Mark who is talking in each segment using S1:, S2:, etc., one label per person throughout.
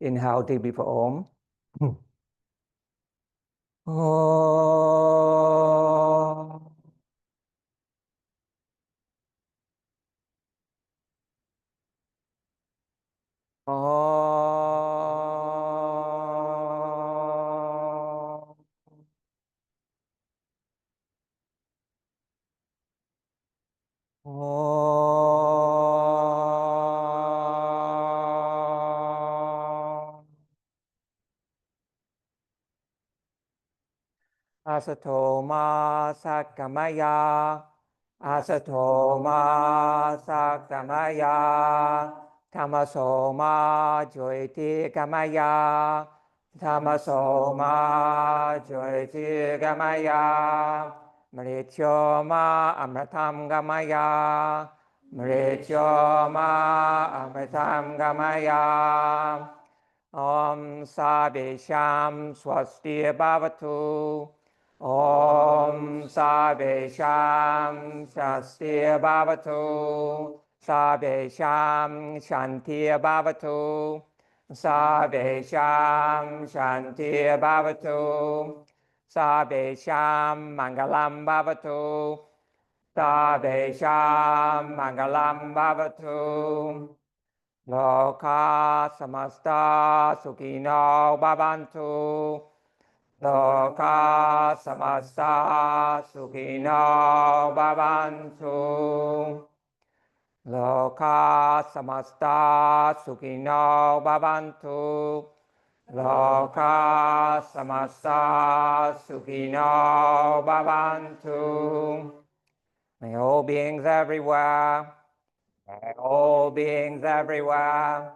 S1: Inhale deeply for Om. Om. Om. Om. Asato ma sakamaya. Asato ma sakamaya. Tamaso ma joyti kamaya. Tamaso ma joyti kamaya. Mrityo ma amratam gamaya. Mrityo ma amratam gamaya. Om Sabesham Swasti Bhavatu. Om Sabesham Swasti Bhavatu. Sabesham Shanti Bhavatu. Sabesham Shanti Bhavatu. Sabesham Mangalam Bhavatu. Sabesham Mangalam Bhavatu. Loka samasta sukhino bhavantu. Loka samasta sukhino bhavantu. Loka samasta sukhino bhavantu. Loka samasta sukhino bhavantu. May all beings everywhere, may all beings everywhere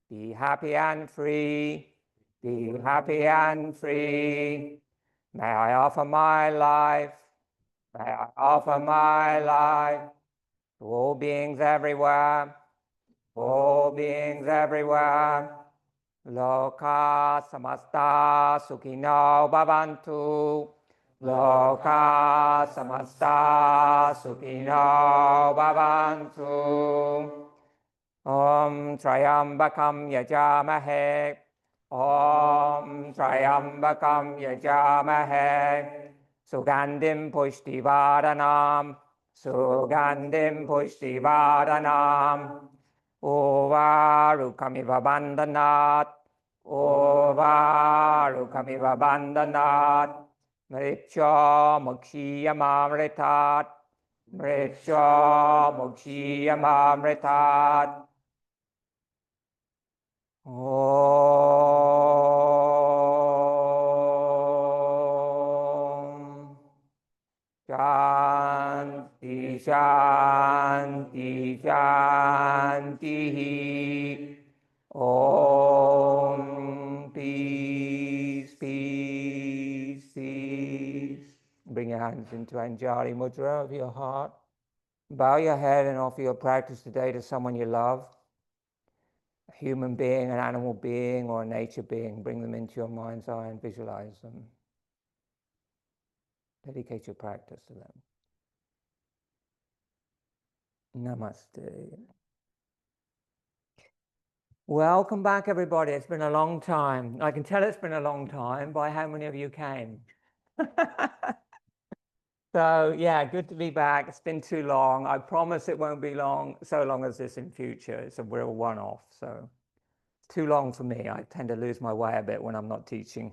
S1: be happy and free, be happy and free. May I offer my life, may I offer my life to all beings everywhere, all beings everywhere. Loka samasta sukhino bhavantu. Loka samasta sukhino bhavantu. Om Trayambakam Yajamahe. Om Trayambakam Yajamahe. Sugandhim Pushtivaranam. Sugandhim Pushtivaranam. Ovarukamiva bandhanat. Ovarukamiva bandhanat. Mritya mukshiyamamritat. Mritya mukshiyamamritat. Om Shanti Shanti Shanti. Om peace peace peace. Bring your hands into Anjali Mudra of your heart. Bow your head and offer your practice today to someone you love. A human being, an animal being, or a nature being. Bring them into your mind's eye and visualize them. Dedicate your practice to them. Namaste. Welcome back, everybody. It's been a long time. I can tell it's been a long time by how many of you came. So yeah, good to be back. It's been too long. I promise it won't be so long as this in future. It's a real one-off. So it's too long for me. I tend to lose my way a bit when I'm not teaching.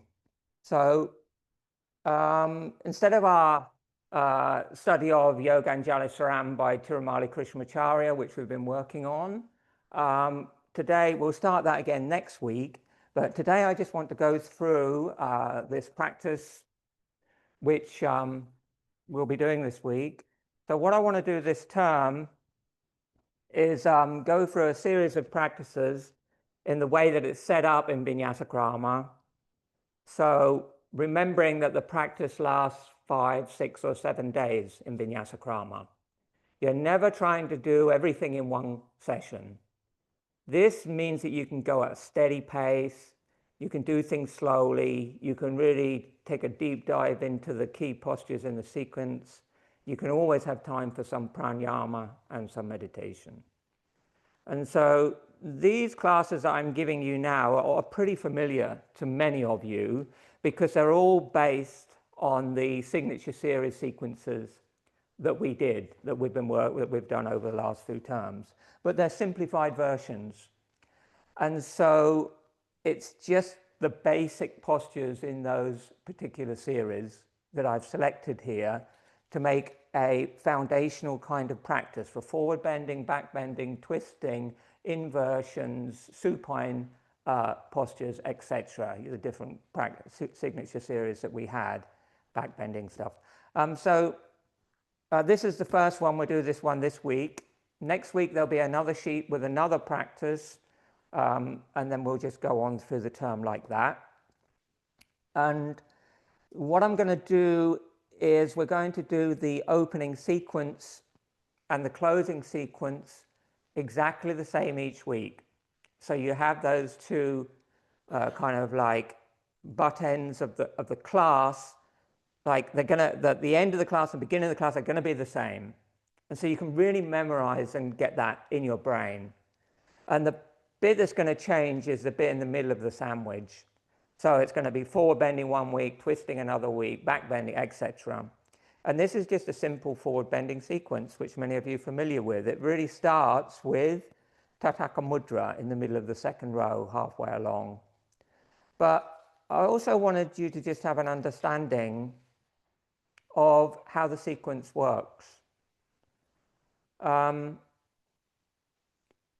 S1: So instead of our study of Yoganjali Saram by Tirumali Krishnamacharya, which we've been working on, today we'll start that again next week. But today I just want to go through this practice, which we'll be doing this week. So what I want to do this term is go through a series of practices in the way that it's set up in Vinyasa Krama. So remembering that the practice lasts 5, 6, or 7 days in Vinyasa Krama. You're never trying to do everything in one session. This means that you can go at a steady pace, you can do things slowly, you can really take a deep dive into the key postures in the sequence. You can always have time for some pranayama and some meditation. And so these classes that I'm giving you now are pretty familiar to many of you because they're all based on the signature series sequences that we did, that we've done over the last few terms. But they're simplified versions. And so it's just the basic postures in those particular series that I've selected here to make a foundational kind of practice for forward bending, back bending, twisting, inversions, supine postures, etc. The different signature series that we had, back bending stuff. This is the first one. We'll do this one this week. Next week there'll be another sheet with another practice, and then we'll just go on through the term like that. And what I'm going to do is we're going to do the opening sequence and the closing sequence exactly the same each week. So you have those two kind of like butt ends of the class, like they're gonna, the end of the class and beginning of the class are going to be the same. And so you can really memorize and get that in your brain. And the bit that's going to change is the bit in the middle of the sandwich. So it's going to be forward bending one week, twisting another week, back bending, etc. And this is just a simple forward bending sequence, which many of you are familiar with. It really starts with Tataka Mudra in the middle of the second row, halfway along. But I also wanted you to just have an understanding of how the sequence works.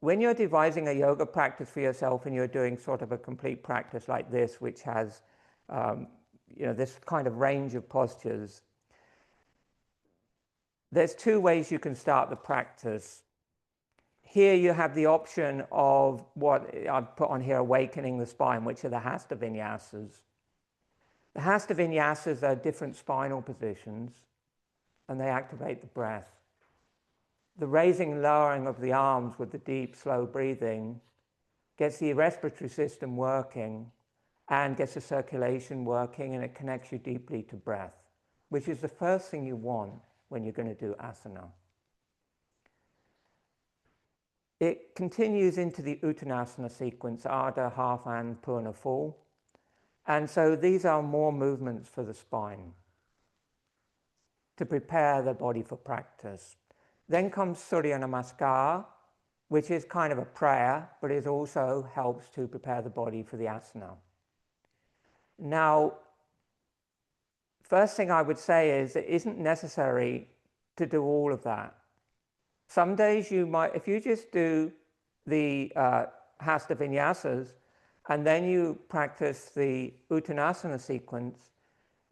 S1: When you're devising a yoga practice for yourself and you're doing sort of a complete practice like this, which has this kind of range of postures, there's two ways you can start the practice. Here you have the option of what I've put on here, awakening the spine, which are the Hasta Vinyasas. The Hasta Vinyasas are different spinal positions, and they activate the breath. The raising and lowering of the arms with the deep, slow breathing gets the respiratory system working and gets the circulation working, and it connects you deeply to breath, which is the first thing you want when you're going to do asana. It continues into the Uttanasana sequence, Ardha, half and Purna full. And so these are more movements for the spine to prepare the body for practice. Then comes Surya Namaskar, which is kind of a prayer, but it also helps to prepare the body for the asana. Now, first thing I would say is it isn't necessary to do all of that. Some days you might, if you just do the Hasta Vinyasas and then you practice the Uttanasana sequence,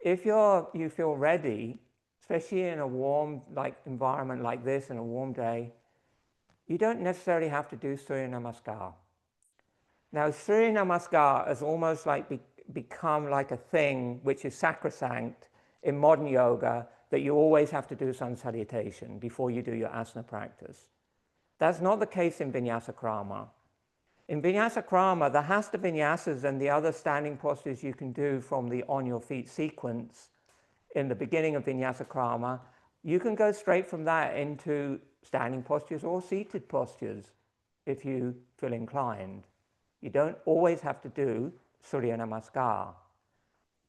S1: if you feel ready, especially in a warm environment like this, in a warm day, you don't necessarily have to do Surya Namaskar. Now, Surya Namaskar has almost become like a thing which is sacrosanct in modern yoga, that you always have to do sun salutation before you do your asana practice. That's not the case in Vinyasa Krama. In Vinyasa Krama, the Hasta Vinyasas and the other standing postures you can do from the on your feet sequence in the beginning of Vinyasa Krama, you can go straight from that into standing postures or seated postures if you feel inclined. You don't always have to do Surya Namaskar.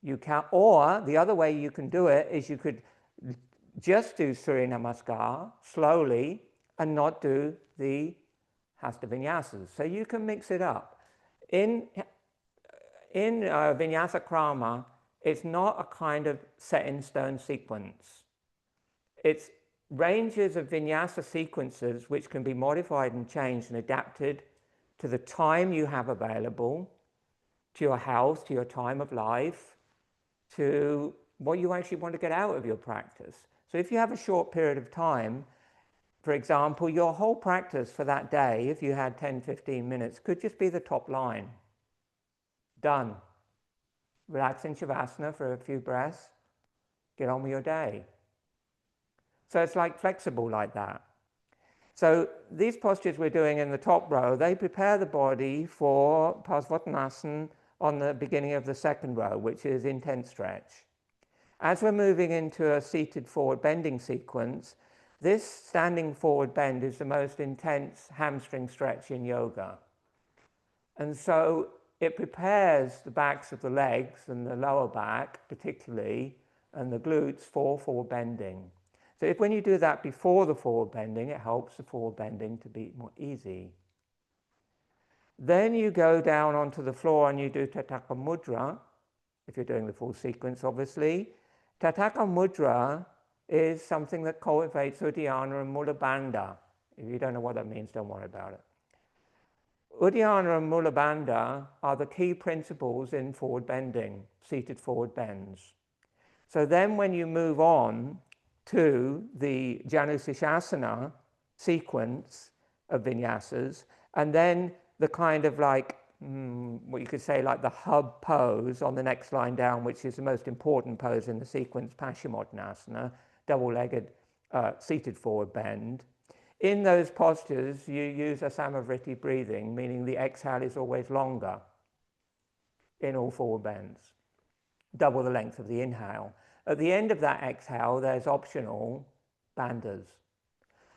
S1: You can, or the other way you can do it is you could just do Surya Namaskar slowly and not do the Hasta Vinyasas. So you can mix it up. In Vinyasa Krama, it's not a kind of set in stone sequence. It's ranges of vinyasa sequences which can be modified and changed and adapted to the time you have available, to your health, to your time of life, to what you actually want to get out of your practice. So if you have a short period of time, for example, your whole practice for that day, if you had 10, 15 minutes, could just be the top line. Done. Relax in Shavasana for a few breaths, get on with your day. So it's flexible like that. So these postures we're doing in the top row, they prepare the body for Parsvottanasana on the beginning of the second row, which is intense stretch. As we're moving into a seated forward bending sequence, this standing forward bend is the most intense hamstring stretch in yoga. And so it prepares the backs of the legs and the lower back particularly, and the glutes for forward bending. So if when you do that before the forward bending, it helps the forward bending to be more easy. Then you go down onto the floor and you do Tataka Mudra, if you're doing the full sequence, obviously. Tataka Mudra is something that cultivates Uddiyana and Mula Bandha. If you don't know what that means, don't worry about it. Uddiyana and Mula Bandha are the key principles in forward bending, seated forward bends. So then when you move on to the Janusishasana sequence of vinyasas, and then the kind of like, what you could say like the hub pose on the next line down, which is the most important pose in the sequence, Paschimottanasana, double-legged seated forward bend. In those postures, you use Asamavriti breathing, meaning the exhale is always longer in all forward bends, double the length of the inhale. At the end of that exhale, there's optional bandhas.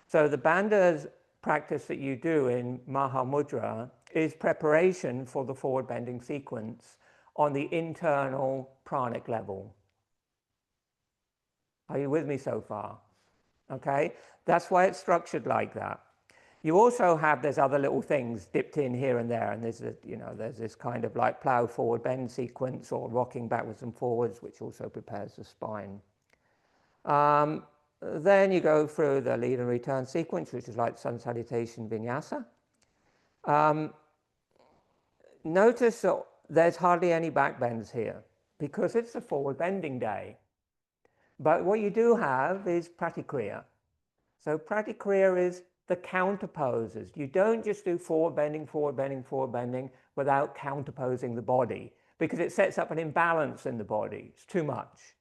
S1: So the bandhas practice that you do in Mahamudra is preparation for the forward bending sequence on the internal pranic level. Are you with me so far? Okay, that's why it's structured like that. You also have, there's other little things dipped in here and there, and there's there's this kind of like plow forward bend sequence or rocking backwards and forwards, which also prepares the spine. Then you go through the lead and return sequence, which is like sun salutation vinyasa. Notice that there's hardly any back bends here because it's a forward bending day. But what you do have is pratikriya. So pratikriya is the counter poses. You don't just do forward bending, forward bending, forward bending without counterposing the body, because it sets up an imbalance in the body. It's too much.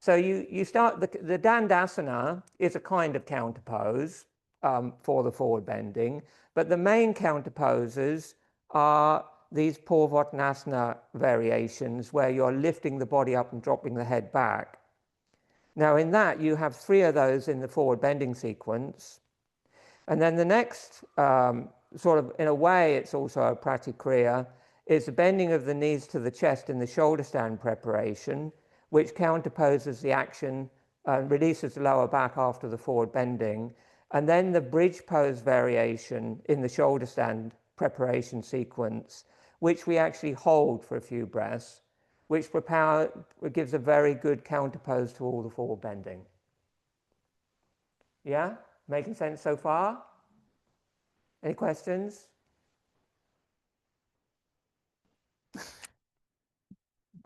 S1: So you start, the Dandasana is a kind of counter pose for the forward bending, but the main counter poses are these Purvottanasana variations where you're lifting the body up and dropping the head back. Now in that, you have 3 of those in the forward bending sequence. And then the next, sort of in a way, it's also a pratikriya, is the bending of the knees to the chest in the shoulder stand preparation, which counterposes the action and releases the lower back after the forward bending. And then the bridge pose variation in the shoulder stand preparation sequence, which we actually hold for a few breaths, which gives a very good counterpose to all the forward bending. Yeah? Making sense so far? Any questions?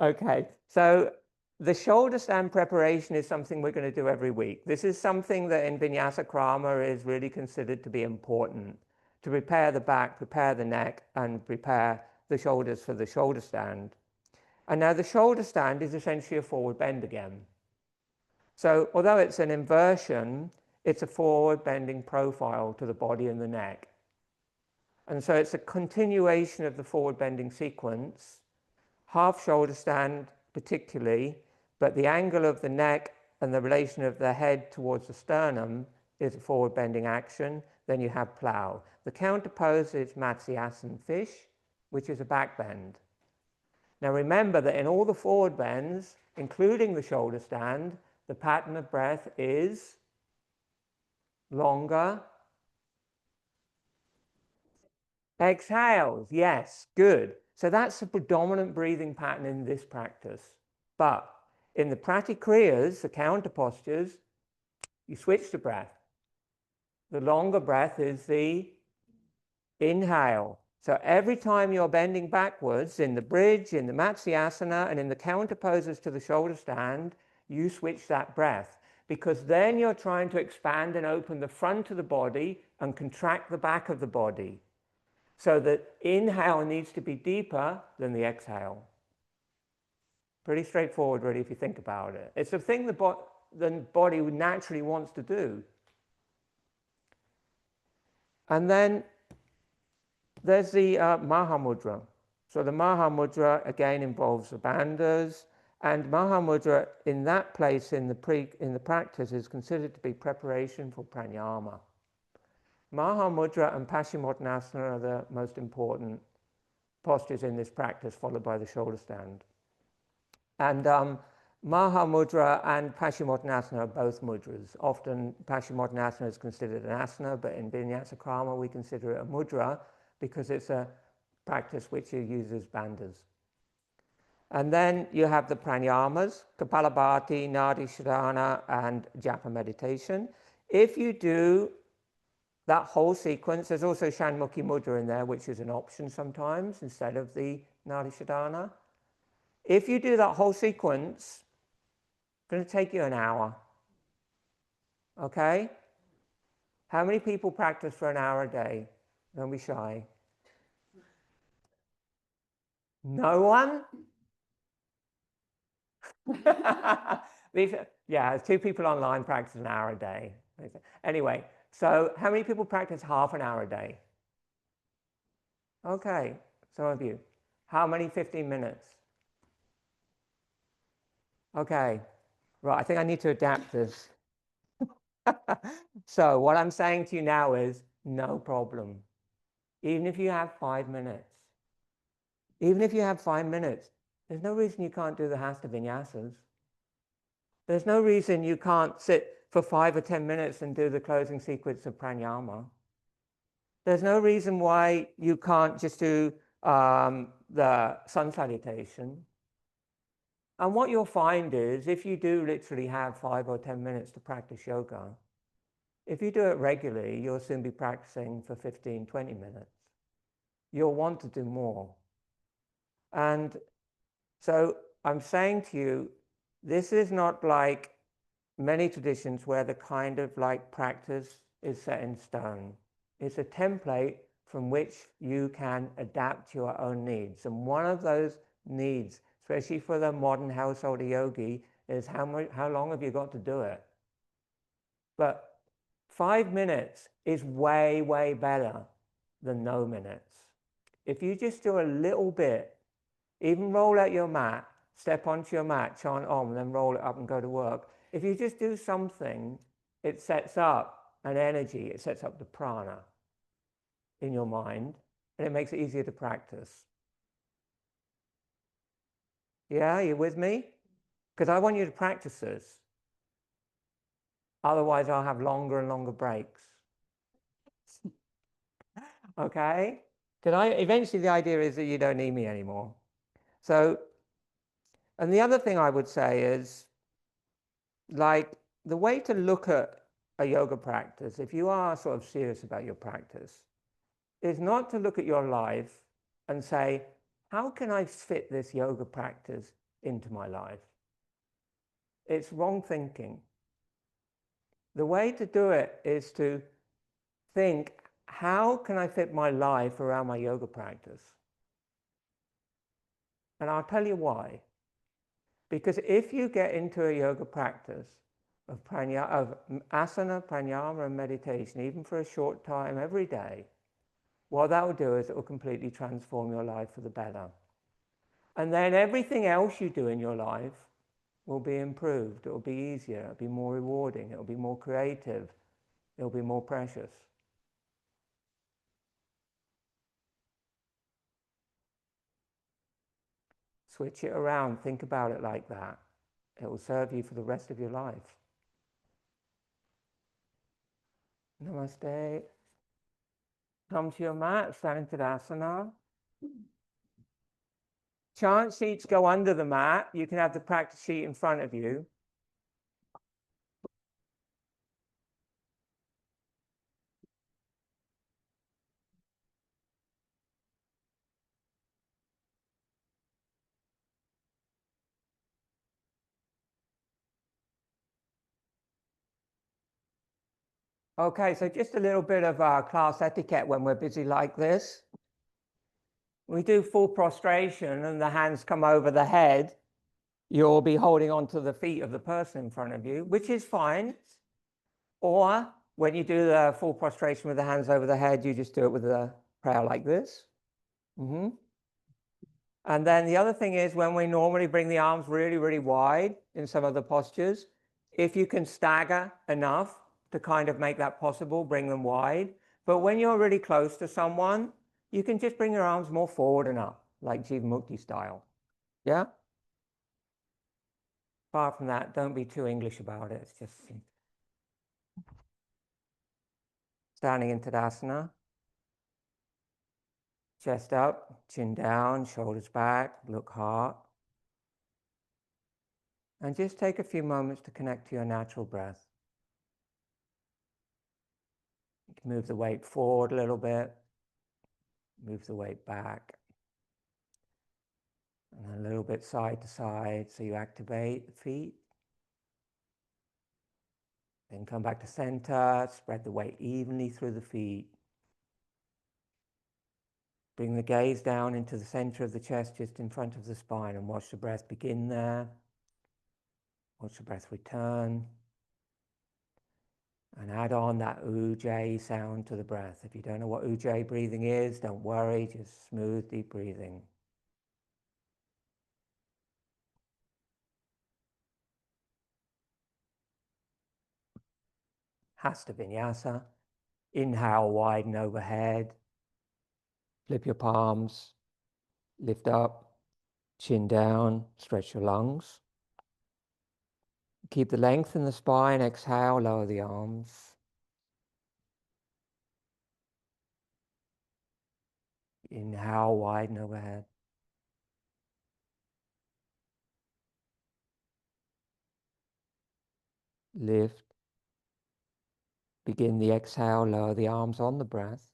S1: Okay, so the shoulder stand preparation is something we're going to do every week. This is something that in Vinyasa Krama is really considered to be important, to prepare the back, prepare the neck, and prepare the shoulders for the shoulder stand. And now the shoulder stand is essentially a forward bend again. So although it's an inversion, it's a forward bending profile to the body and the neck. And so it's a continuation of the forward bending sequence, half shoulder stand particularly, but the angle of the neck and the relation of the head towards the sternum is a forward bending action. Then you have plow. The counter pose is Matsyasana fish, which is a back bend. Now remember that in all the forward bends, including the shoulder stand, the pattern of breath is longer. Exhales, yes, good. So that's the predominant breathing pattern in this practice. But in the pratikriyas, the counter postures, you switch the breath. The longer breath is the inhale. So every time you're bending backwards in the bridge, in the Matsyasana, and in the counter poses to the shoulder stand, you switch that breath, because then you're trying to expand and open the front of the body and contract the back of the body. So the inhale needs to be deeper than the exhale. Pretty straightforward, really, if you think about it. It's a thing the body naturally wants to do. And then there's the Mahamudra. So the Mahamudra, again, involves the bandhas. And Mahamudra, in that place in the practice, is considered to be preparation for Pranayama. Mahamudra and Paschimottanasana are the most important postures in this practice, followed by the shoulder stand. And Maha Mudra and Paschimottanasana are both mudras. Often Paschimottanasana is considered an asana, but in Vinyasa Krama we consider it a mudra because it's a practice which uses bandhas. And then you have the pranayamas, Kapalabhati, Nadi Shodhana, and Japa meditation. If you do that whole sequence, there's also Shanmukhi Mudra in there, which is an option sometimes instead of the Nadi Shodhana. If you do that whole sequence, it's going to take you an hour. Okay? How many people practice for an hour a day? Don't be shy. No one? Yeah, 2 people online practice an hour a day. Anyway, so how many people practice half an hour a day? Okay, some of you. How many 15 minutes? Okay, right, I think I need to adapt this. So what I'm saying to you now is no problem. Even if you have 5 minutes. Even if you have 5 minutes, there's no reason you can't do the Hasta Vinyasas. There's no reason you can't sit for 5 or 10 minutes and do the closing sequence of pranayama. There's no reason why you can't just do the sun salutation. And what you'll find is if you do literally have 5 or 10 minutes to practice yoga, if you do it regularly, you'll soon be practicing for 15, 20 minutes. You'll want to do more. And so I'm saying to you, this is not like many traditions where the kind of like practice is set in stone. It's a template from which you can adapt to your own needs. And one of those needs, especially for the modern householder yogi, is how long have you got to do it? But 5 minutes is way, way better than no minutes. If you just do a little bit, even roll out your mat, step onto your mat, chant Om, and then roll it up and go to work. If you just do something, it sets up an energy, it sets up the prana in your mind, and it makes it easier to practice. Yeah, you with me? Because I want you to practice this. Otherwise, I'll have longer and longer breaks. Okay? Because eventually the idea is that you don't need me anymore. So, and the other thing I would say is, like, the way to look at a yoga practice, if you are sort of serious about your practice, is not to look at your life and say, how can I fit this yoga practice into my life? It's wrong thinking. The way to do it is to think, how can I fit my life around my yoga practice? And I'll tell you why. Because if you get into a yoga practice of asana, pranayama, and meditation, even for a short time every day, what that will do is it will completely transform your life for the better. And then everything else you do in your life will be improved. It will be easier. It will be more rewarding. It will be more creative. It will be more precious. Switch it around. Think about it like that. It will serve you for the rest of your life. Namaste. Come to your mat, stand in Tadasana. Chant sheets go under the mat. You can have the practice sheet in front of you. Okay, so just a little bit of class etiquette when we're busy like this. We do full prostration and the hands come over the head. You'll be holding onto the feet of the person in front of you, which is fine. Or when you do the full prostration with the hands over the head, you just do it with a prayer like this. And then the other thing is when we normally bring the arms really, really wide in some of the postures, if you can stagger enough to kind of make that possible, bring them wide. But when you're really close to someone, you can just bring your arms more forward and up. like Jivamukti style. Yeah? Apart from that, don't be too English about it. It's just standing in Tadasana. Chest up, chin down, shoulders back, look hard. And just take a few moments to connect to your natural breath. You can move the weight forward a little bit, move the weight back, and a little bit side to side so you activate the feet. Then come back to center, spread the weight evenly through the feet. Bring the gaze down into the center of the chest, just in front of the spine, and watch the breath begin there. Watch the breath return. And add on that ujjayi sound to the breath. If you don't know what ujjayi breathing is, don't worry, just smooth, deep breathing. Hasta Vinyasa. Inhale, widen overhead. Flip your palms. Lift up. Chin down. Stretch your lungs. Keep the length in the spine. Exhale, lower the arms. Inhale, widen overhead. Lift. Begin the exhale, lower the arms on the breath.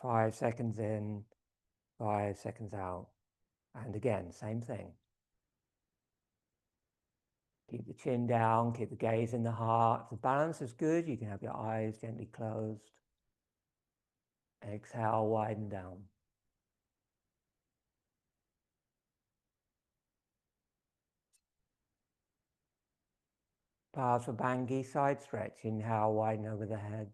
S1: 5 seconds in, 5 seconds out. And again, same thing. Keep the chin down, keep the gaze in the heart. If the balance is good, you can have your eyes gently closed. Exhale, widen down. Parsvabhangi, side stretch. Inhale, widen over the head.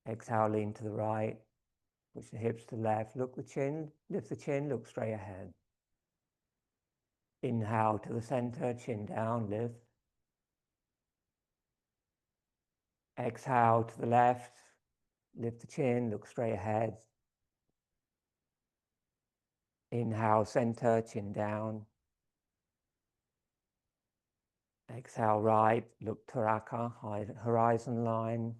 S1: Exhale, lean to the right. Push the hips to the left. Look the chin, lift the chin, look straight ahead. Inhale to the center, chin down, lift. Exhale to the left, lift the chin, look straight ahead. Inhale, center, chin down. Exhale, right, look Taraka, horizon line.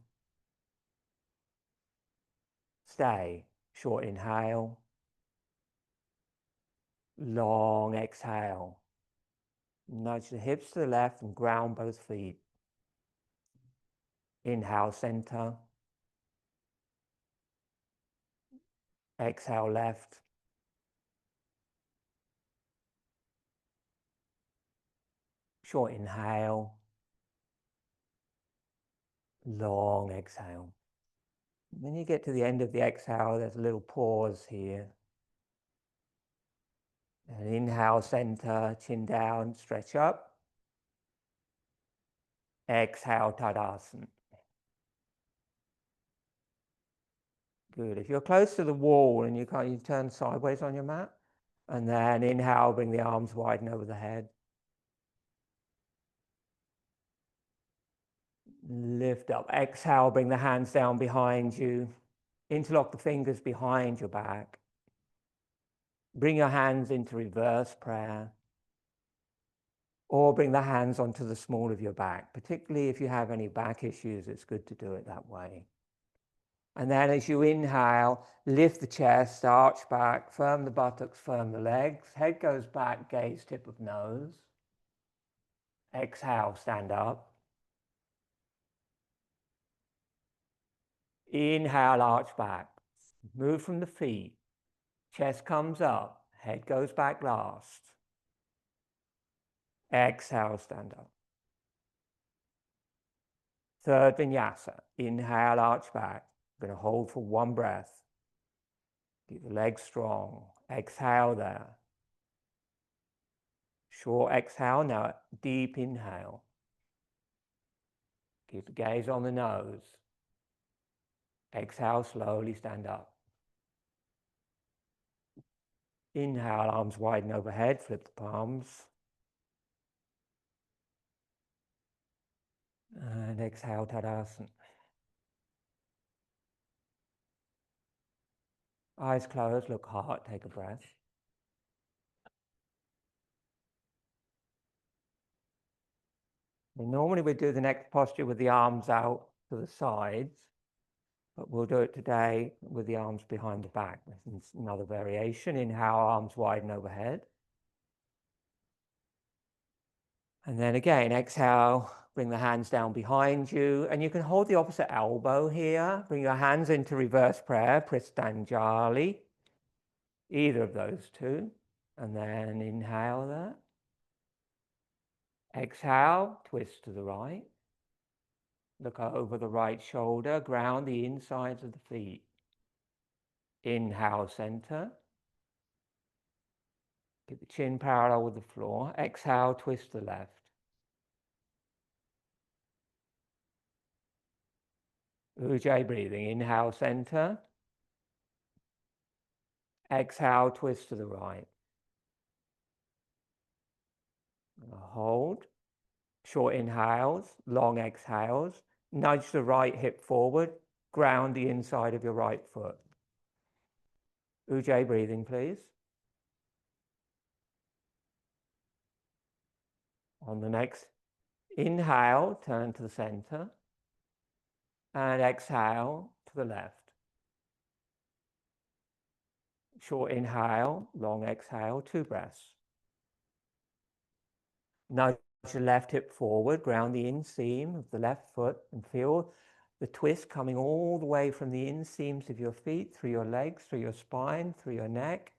S1: Stay. Short inhale. Long exhale. Nudge the hips to the left and ground both feet. Inhale, center. Exhale, left. Short inhale. Long exhale. When you get to the end of the exhale, there's a little pause here. And inhale, center, chin down, stretch up. Exhale, Tadasana. Good. If you're close to the wall and you can't, you turn sideways on your mat. And then inhale, bring the arms widen over the head. Lift up. Exhale, bring the hands down behind you. Interlock the fingers behind your back. Bring your hands into reverse prayer. Or bring the hands onto the small of your back. Particularly if you have any back issues, it's good to do it that way. And then as you inhale, lift the chest, arch back, firm the buttocks, firm the legs. Head goes back, gaze tip of nose. Exhale, stand up. Inhale, arch back. Move from the feet. Chest comes up. Head goes back last. Exhale, stand up. Third vinyasa. Inhale, arch back. I'm going to hold for one breath. Keep the legs strong. Exhale there. Short exhale. Now deep inhale. Keep the gaze on the nose. Exhale, slowly stand up. Inhale, arms widen overhead, flip the palms. And exhale, Tadasana. Eyes closed, look hard, take a breath. And normally we do the next posture with the arms out to the sides, but we'll do it today with the arms behind the back. This is another variation. Inhale, arms widen overhead. And then again, exhale, bring the hands down behind you. And you can hold the opposite elbow here. Bring your hands into reverse prayer, Pristanjali. Either of those two. And then inhale that. Exhale, twist to the right. Look over the right shoulder, ground the insides of the feet. Inhale, center. Keep the chin parallel with the floor. Exhale, twist to the left. Ujjayi breathing. Inhale, center. Exhale, twist to the right. Hold. Short inhales, long exhales. Nudge the right hip forward. Ground the inside of your right foot. Ujjayi breathing, please. On the next inhale, turn to the center. And exhale to the left. Short inhale, long exhale, 2 breaths. Nudge the left hip forward, ground the inseam of the left foot, and feel the twist coming all the way from the inseams of your feet, through your legs, through your spine, through your neck.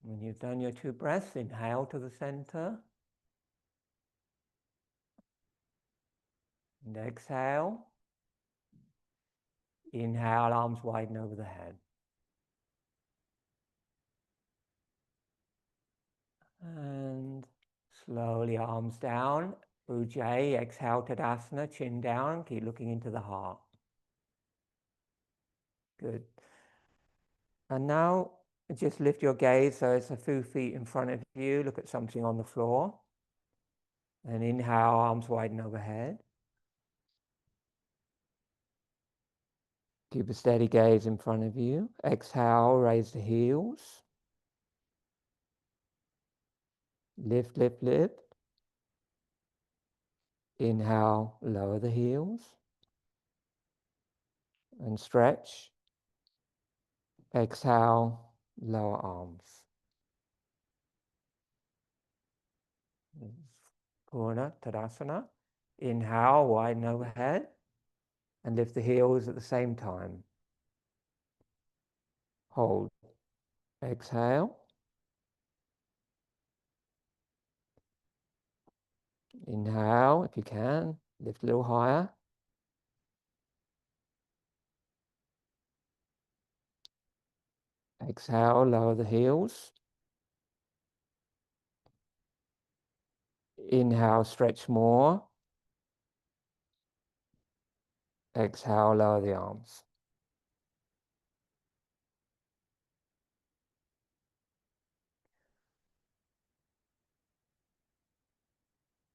S1: When you've done your 2 breaths, inhale to the center. And exhale. Inhale, arms widen over the head. And slowly arms down. Ujjayi, exhale Tadasana, chin down. Keep looking into the heart. Good. And now just lift your gaze so it's a few feet in front of you. Look at something on the floor. And inhale, arms widen overhead. Keep a steady gaze in front of you. Exhale, raise the heels. Lift, lift, lift. Inhale, lower the heels. And stretch. Exhale, lower arms. Purna Tadasana. Inhale, widen overhead. And lift the heels at the same time. Hold. Exhale. Inhale, if you can, lift a little higher. Exhale, lower the heels. Inhale, stretch more. Exhale, lower the arms.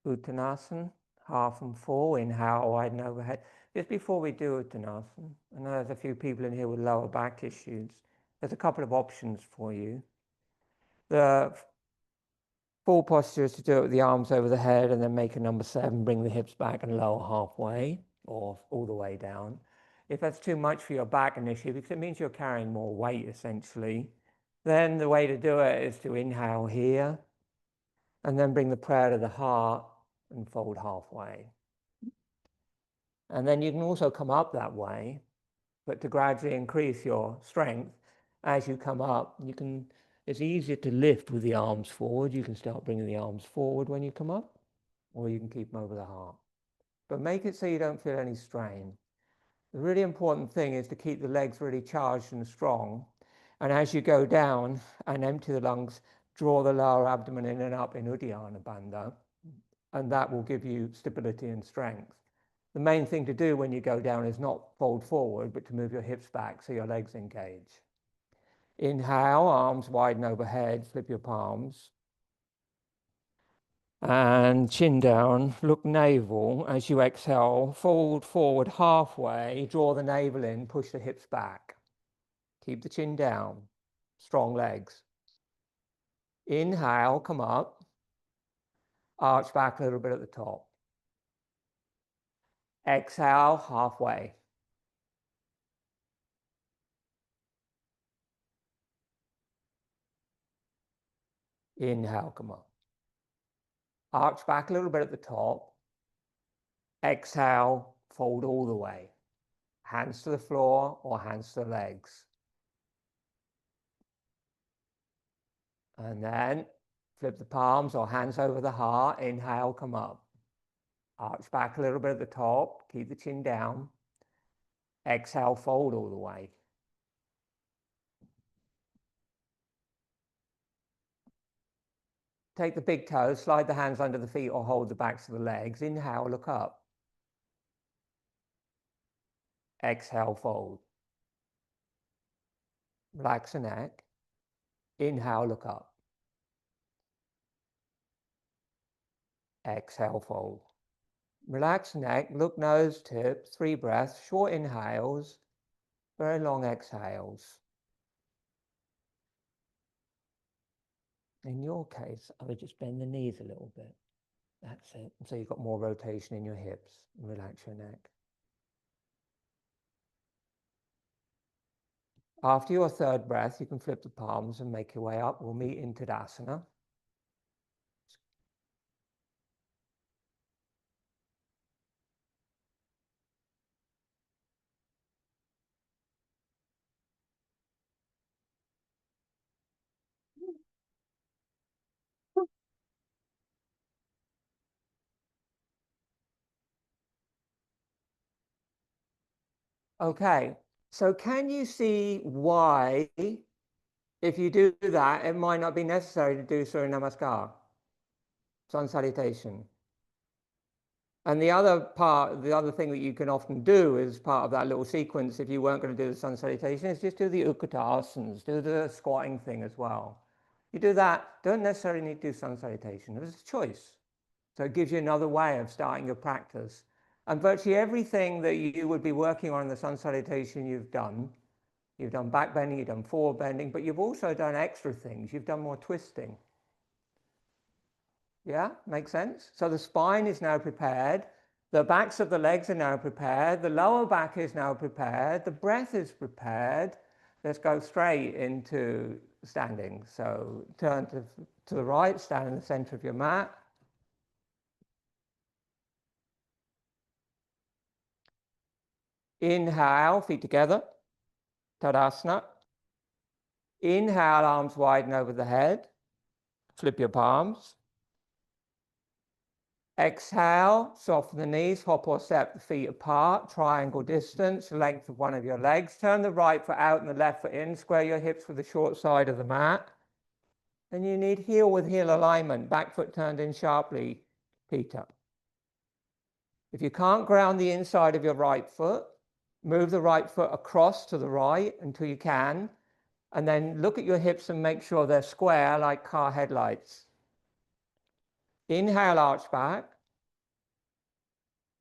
S1: Uttanasana, half and full. Inhale, widen overhead. Just before we do Uttanasana, I know there's a few people in here with lower back issues. There's a couple of options for you. The full posture is to do it with the arms over the head and then make a number 7, bring the hips back and lower halfway or all the way down. If that's too much for your back initially, because it means you're carrying more weight essentially, then the way to do it is to inhale here and then bring the prayer to the heart and fold halfway. And then you can also come up that way, but to gradually increase your strength as you come up, it's easier to lift with the arms forward. You can start bringing the arms forward when you come up, or you can keep them over the heart. But make it so you don't feel any strain. The really important thing is to keep the legs really charged and strong. And as you go down and empty the lungs, draw the lower abdomen in and up in Uddiyana Bandha, and that will give you stability and strength. The main thing to do when you go down is not fold forward, but to move your hips back so your legs engage. Inhale, arms widen overhead, flip your palms. And chin down, look navel. As you exhale, fold forward halfway, draw the navel in, push the hips back. Keep the chin down, strong legs. Inhale, come up, arch back a little bit at the top. Exhale, halfway. Inhale, come up. Arch back a little bit at the top. Exhale, fold all the way. Hands to the floor or hands to the legs. And then flip the palms or hands over the heart. Inhale, come up. Arch back a little bit at the top. Keep the chin down. Exhale, fold all the way. Take the big toes, slide the hands under the feet or hold the backs of the legs. Inhale, look up. Exhale, fold. Relax the neck. Inhale, look up. Exhale, fold. Relax neck, look nose tip, 3 breaths, short inhales, very long exhales. In your case, I would just bend the knees a little bit. That's it. So you've got more rotation in your hips. Relax your neck. After your 3rd breath, you can flip the palms and make your way up. We'll meet in Tadasana. Okay, so can you see why, if you do that, it might not be necessary to do Surya Namaskar, sun salutation? And the other thing that you can often do as part of that little sequence, if you weren't going to do the sun salutation, is just do the Uttarasanas, do the squatting thing as well. You do that, don't necessarily need to do sun salutation. It's a choice. So it gives you another way of starting your practice. And virtually everything that you would be working on in the sun salutation you've done. You've done back bending, you've done forward bending, but you've also done extra things. You've done more twisting. Yeah, makes sense? So the spine is now prepared. The backs of the legs are now prepared. The lower back is now prepared. The breath is prepared. Let's go straight into standing. So turn to the right, stand in the center of your mat. Inhale, feet together, Tadasana. Inhale, arms widen over the head. Flip your palms. Exhale, soften the knees, hop or step the feet apart, triangle distance, length of one of your legs. Turn the right foot out and the left foot in. Square your hips with the short side of the mat. And you need heel with heel alignment, back foot turned in sharply, Peter. If you can't ground the inside of your right foot, move the right foot across to the right until you can, and then look at your hips and make sure they're square like car headlights. Inhale, arch back.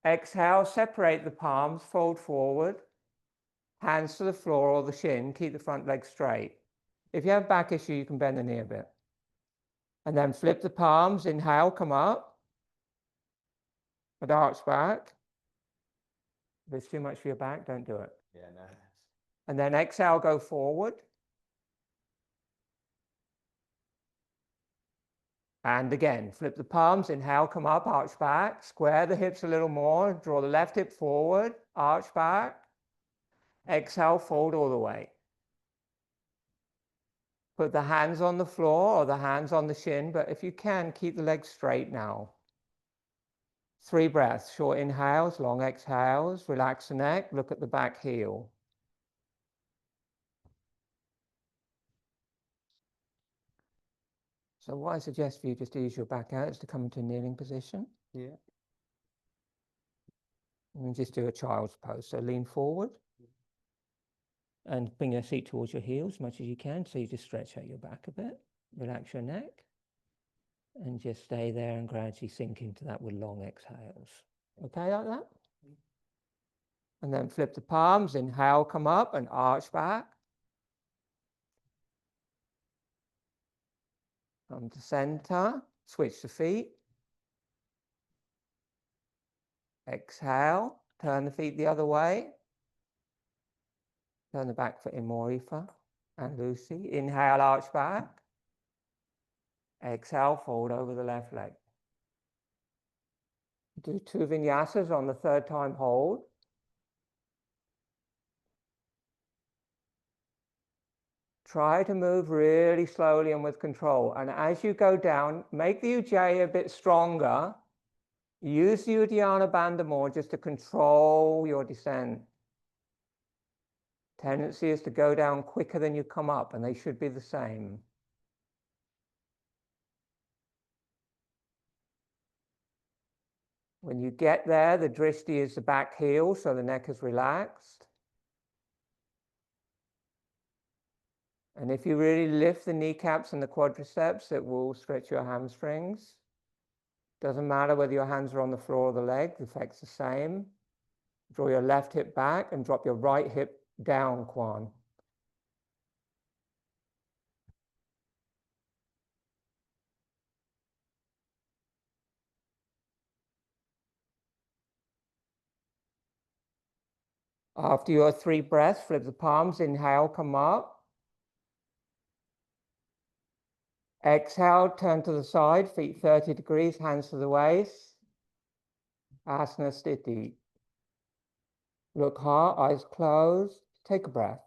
S1: Exhale, separate the palms, fold forward, hands to the floor or the shin, keep the front leg straight. If you have back issue, you can bend the knee a bit. And then flip the palms, inhale, come up, and arch back. If it's too much for your back, don't do it.
S2: Yeah, no.
S1: And then exhale, go forward. And again, flip the palms, inhale, come up, arch back, square the hips a little more, draw the left hip forward, arch back. Exhale, fold all the way. Put the hands on the floor or the hands on the shin, but if you can, keep the legs straight now. 3 breaths, short inhales, long exhales, relax the neck, look at the back heel. So what I suggest for you just to ease your back out is to come into a kneeling position.
S2: Yeah.
S1: And just do a child's pose. So lean forward and bring your seat towards your heels as much as you can. So you just stretch out your back a bit, relax your neck. And just stay there and gradually sink into that with long exhales. Okay, like that? And then flip the palms, inhale, come up and arch back. Come to center, switch the feet. Exhale, turn the feet the other way. Turn the back foot in more, Aoife and Lucy. Inhale, arch back. Exhale, fold over the left leg. Do 2 vinyasas. On the third time, hold. Try to move really slowly and with control. And as you go down, make the Ujjayi a bit stronger. Use the Uddiyana Bandha more just to control your descent. Tendency is to go down quicker than you come up, and they should be the same. When you get there, the drishti is the back heel, so the neck is relaxed. And if you really lift the kneecaps and the quadriceps, it will stretch your hamstrings. Doesn't matter whether your hands are on the floor or the leg, the effect's the same. Draw your left hip back and drop your right hip down, Kwan. After your 3 breaths, flip the palms, inhale, come up. Exhale, turn to the side, feet 30 degrees, hands to the waist. Asana Sthiti. Look hard, eyes closed, take a breath.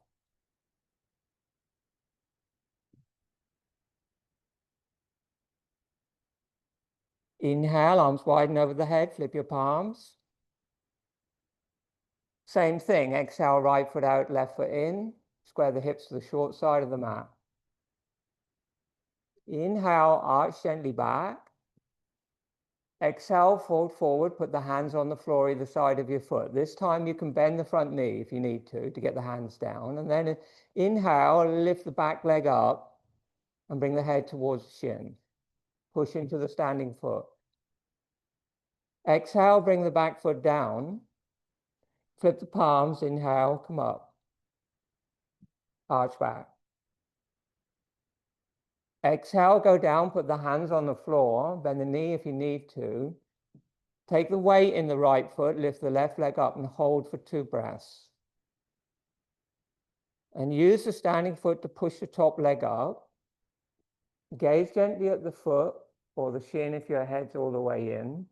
S1: Inhale, arms widen over the head, flip your palms. Same thing, exhale, right foot out, left foot in. Square the hips to the short side of the mat. Inhale, arch gently back. Exhale, fold forward, put the hands on the floor either side of your foot. This time you can bend the front knee if you need to get the hands down. And then inhale, lift the back leg up and bring the head towards the shin. Push into the standing foot. Exhale, bring the back foot down. Flip the palms, inhale, come up. Arch back. Exhale, go down, put the hands on the floor, bend the knee if you need to. Take the weight in the right foot, lift the left leg up and hold for 2 breaths. And use the standing foot to push the top leg up. Gaze gently at the foot or the shin if your head's all the way in.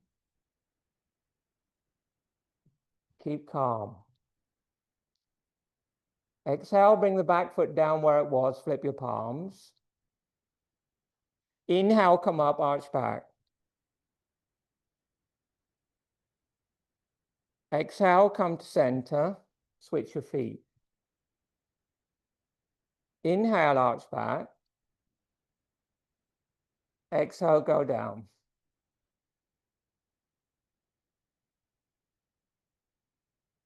S1: Keep calm. Exhale, bring the back foot down where it was, flip your palms. Inhale, come up, arch back. Exhale, come to center, switch your feet. Inhale, arch back. Exhale, go down.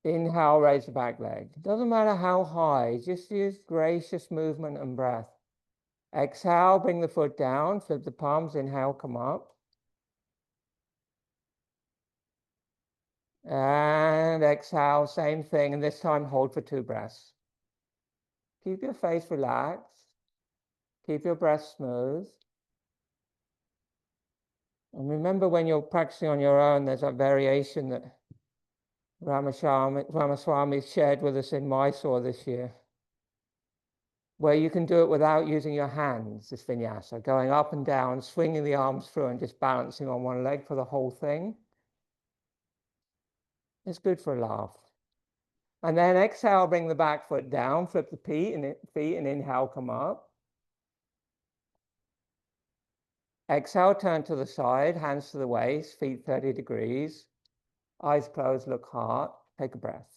S1: Inhale, raise the back leg. Doesn't matter how high, just use gracious movement and breath. Exhale, bring the foot down, flip the palms, inhale, come up. And exhale, same thing, and this time hold for 2 breaths. Keep your face relaxed. Keep your breath smooth. And remember when you're practicing on your own, there's a variation that Ramaswamy shared with us in Mysore this year, where you can do it without using your hands, this vinyasa, going up and down, swinging the arms through and just balancing on one leg for the whole thing. It's good for a laugh. And then exhale, bring the back foot down, flip the feet and inhale, come up. Exhale, turn to the side, hands to the waist, feet 30 degrees. Eyes closed, look hard, take a breath.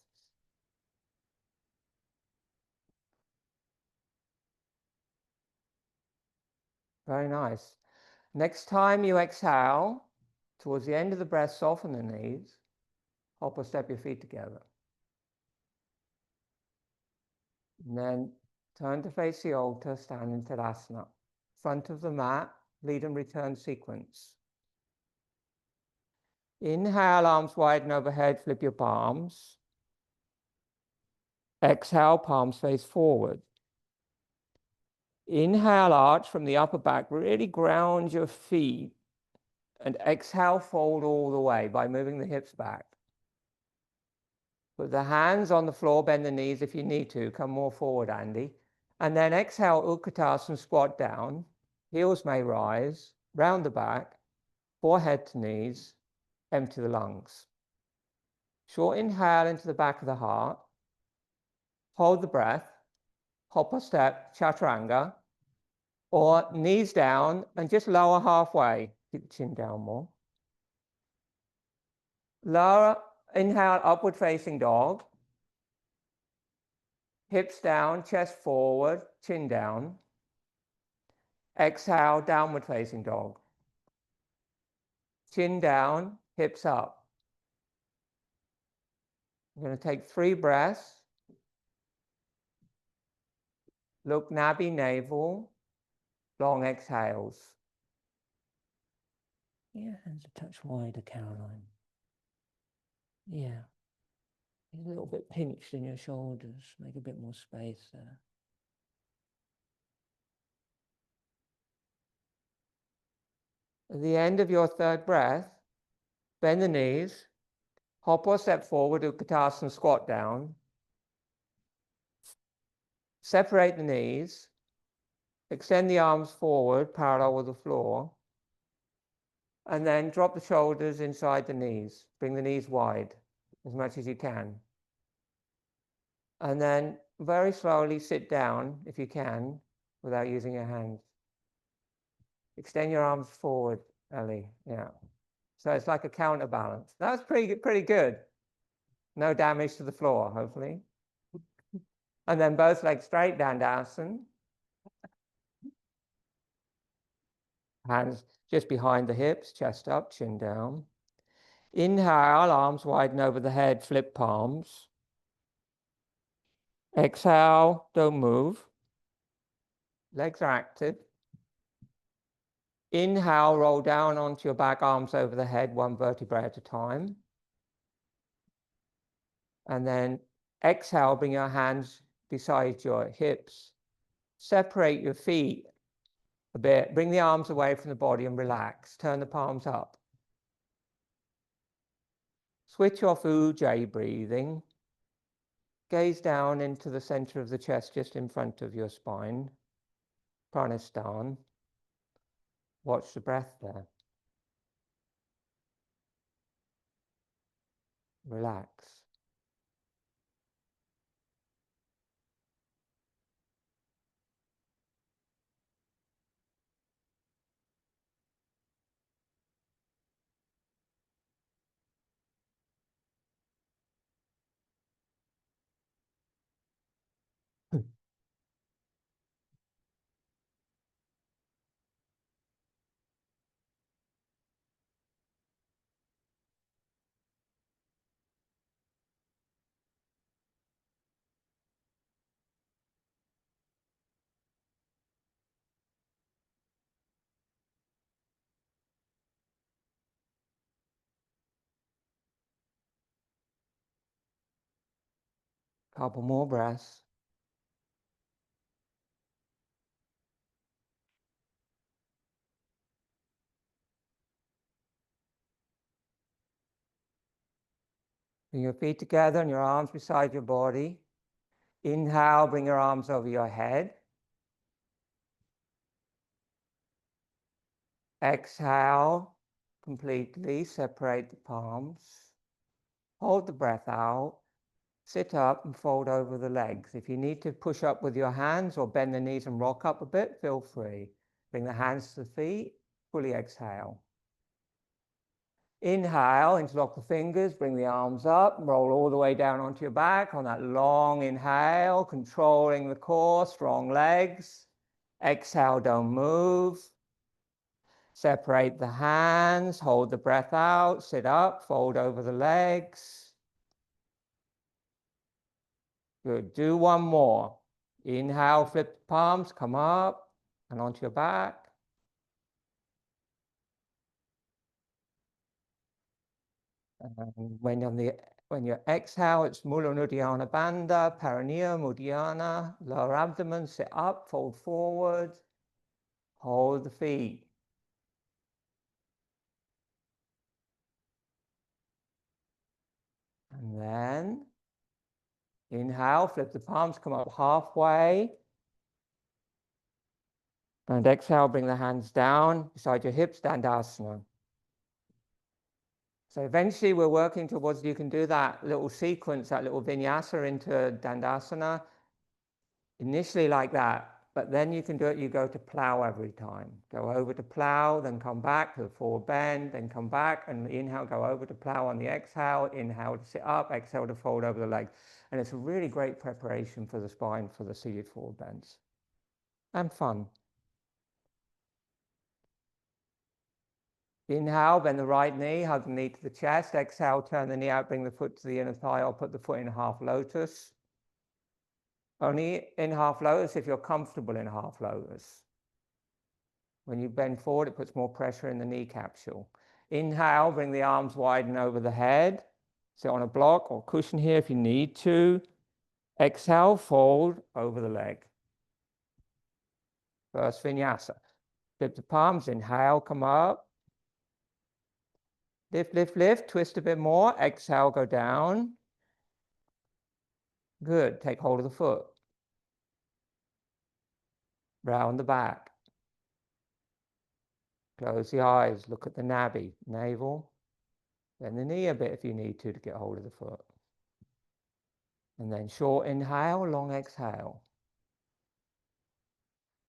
S1: Very nice. Next time you exhale, towards the end of the breath, soften the knees, hop or step your feet together. And then turn to face the altar, stand in Tadasana. Front of the mat, lead and return sequence. Inhale, arms wide and overhead, flip your palms. Exhale, palms face forward. Inhale, arch from the upper back, really ground your feet. And exhale, fold all the way by moving the hips back. Put the hands on the floor, bend the knees if you need to. Come more forward, Andy. And then exhale, Utkatasana, squat down. Heels may rise, round the back, forehead to knees, empty the lungs. Short inhale into the back of the heart. Hold the breath. Hop or step, chaturanga. Or knees down and just lower halfway. Keep the chin down more. Lower, inhale, upward facing dog. Hips down, chest forward, chin down. Exhale, downward facing dog. Chin down, hips up. I'm going to take 3 breaths. Look, nabi, navel, long exhales. Yeah, hands a touch wider, Caroline. Yeah. A little bit pinched in your shoulders. Make a bit more space there. At the end of your 3rd breath, bend the knees, hop or step forward, Utkatasana, squat down. Separate the knees, extend the arms forward, parallel with the floor, and then drop the shoulders inside the knees. Bring the knees wide as much as you can. And then very slowly sit down, if you can, without using your hands. Extend your arms forward, Ellie. Yeah. So it's like a counterbalance. That's pretty good. No damage to the floor, hopefully. And then both legs straight, Dandasana. Hands just behind the hips, chest up, chin down. Inhale, arms widen over the head, flip palms. Exhale, don't move. Legs are active. Inhale, roll down onto your back, arms over the head, 1 vertebrae at a time. And then exhale, bring your hands beside your hips. Separate your feet a bit. Bring the arms away from the body and relax. Turn the palms up. Switch off Ujjayi breathing. Gaze down into the center of the chest, just in front of your spine. Pranayama. Watch the breath there. Relax. Couple more breaths. Bring your feet together and your arms beside your body. Inhale, bring your arms over your head. Exhale, completely separate the palms. Hold the breath out. Sit up and fold over the legs. If you need to push up with your hands or bend the knees and rock up a bit, feel free. Bring the hands to the feet, fully exhale. Inhale, interlock the fingers, bring the arms up, roll all the way down onto your back on that long inhale, controlling the core, strong legs. Exhale, don't move. Separate the hands, hold the breath out, sit up, fold over the legs. Good, do one more. Inhale, flip the palms, come up and onto your back. And when you exhale, it's Mula Uddiyana Bandha, Perineum, Uddiyana, lower abdomen, sit up, fold forward, hold the feet. And then inhale, flip the palms, come up halfway. And exhale, bring the hands down beside your hips, Dandasana. So eventually we're working towards, you can do that little sequence, that little vinyasa into Dandasana, initially like that, but then you can do it, you go to plow every time. Go over to plow, then come back to the forward bend, then come back, and inhale, go over to plow on the exhale, inhale to sit up, exhale to fold over the legs. And it's a really great preparation for the spine for the seated forward bends. And fun. Inhale, bend the right knee, hug the knee to the chest. Exhale, turn the knee out, bring the foot to the inner thigh, or put the foot in half lotus. Only in half lotus if you're comfortable in half lotus. When you bend forward, it puts more pressure in the knee capsule. Inhale, bring the arms widen over the head. Sit on a block or cushion here if you need to. Exhale, fold over the leg. First vinyasa. Flip the palms, inhale, come up. Lift, lift, lift, twist a bit more. Exhale, go down. Good, take hold of the foot. Round the back. Close the eyes, look at the nabby, navel. Bend the knee a bit if you need to get hold of the foot. And then short inhale, long exhale.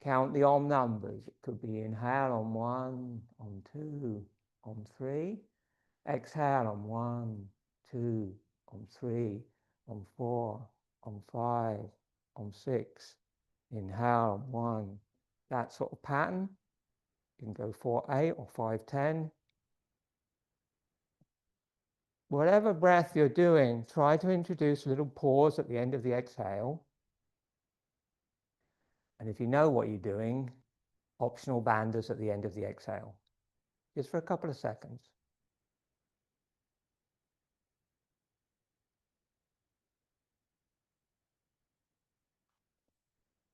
S1: Count the Om numbers. It could be inhale on 1, on 2, on 3. Exhale on 1, 2, on 3, on 4, on 5, on 6. Inhale on 1. That sort of pattern. You can go 4-8 or 5-10. Whatever breath you're doing, try to introduce a little pause at the end of the exhale. And if you know what you're doing, optional bandhas at the end of the exhale, just for a couple of seconds.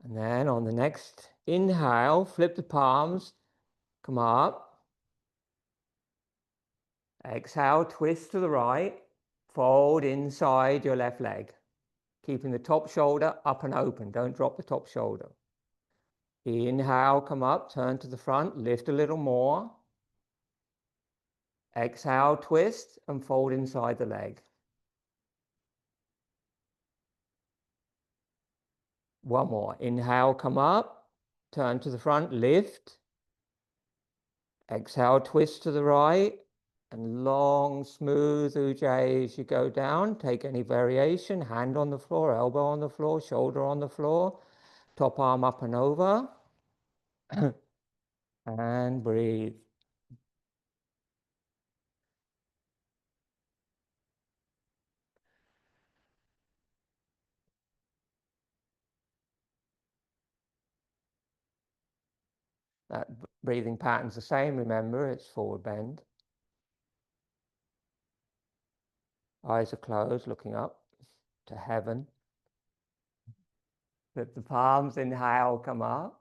S1: And then on the next inhale, flip the palms, come up. Exhale, twist to the right, fold inside your left leg, keeping the top shoulder up and open. Don't drop the top shoulder. Inhale, come up, turn to the front, lift a little more. Exhale, twist and fold inside the leg. One more. Inhale, come up, turn to the front, lift. Exhale, twist to the right, and long, smooth ujjayi as you go down. Take any variation, hand on the floor, elbow on the floor, shoulder on the floor, top arm up and over. And breathe. That breathing pattern's the same, remember, it's forward bend. Eyes are closed, looking up to heaven. Flip the palms, inhale, come up.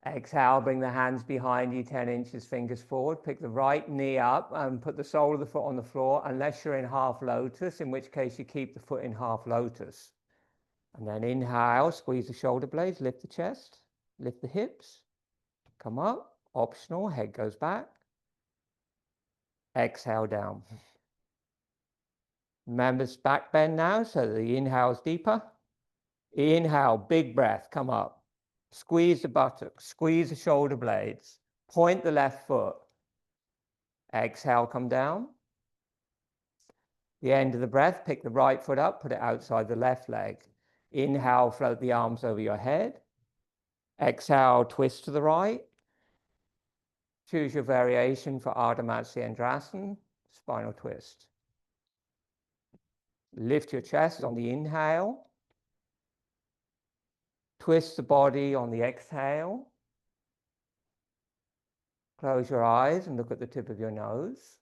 S1: Exhale, bring the hands behind you 10 inches, fingers forward. Pick the right knee up and put the sole of the foot on the floor, unless you're in half lotus, in which case you keep the foot in half lotus. And then inhale, squeeze the shoulder blades, lift the chest, lift the hips, come up, optional, head goes back. Exhale down. Remember back bend now, so the inhale's deeper. Inhale, big breath, come up. Squeeze the buttocks, squeeze the shoulder blades, point the left foot. Exhale, come down. The end of the breath, pick the right foot up, put it outside the left leg. Inhale, float the arms over your head. Exhale, twist to the right. Choose your variation for Ardha Matsyendrasana, spinal twist. Lift your chest on the inhale. Twist the body on the exhale. Close your eyes and look at the tip of your nose.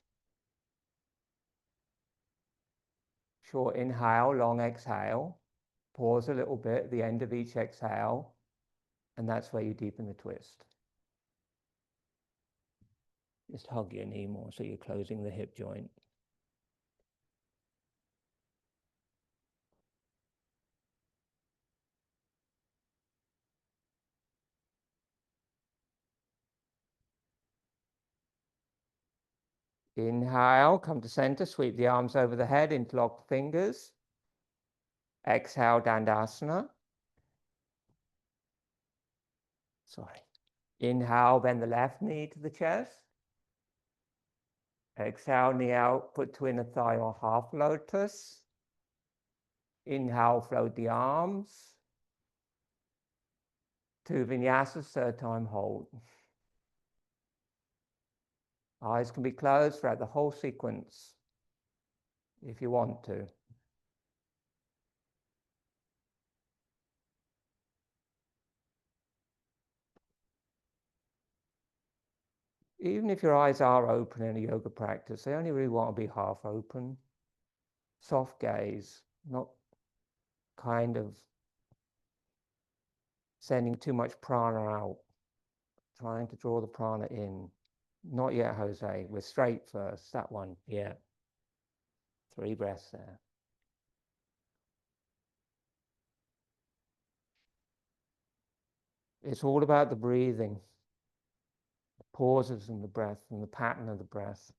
S1: Short inhale, long exhale. Pause a little bit at the end of each exhale, and that's where you deepen the twist. Just hug your knee more so you're closing the hip joint. Inhale, come to center, sweep the arms over the head, interlock the fingers. Exhale, Dandasana. Sorry. Inhale, bend the left knee to the chest. Exhale, knee out, put to inner thigh or half lotus. Inhale, float the arms. To Vinyasa, third time hold. Eyes can be closed throughout the whole sequence if you want to. Even if your eyes are open in a yoga practice, they only really want to be half open. Soft gaze, not kind of sending too much prana out, trying to draw the prana in. Not yet, Jose. We're straight first. That one. Yeah. 3 breaths there. It's all about the breathing, the pauses in the breath and the pattern of the breath.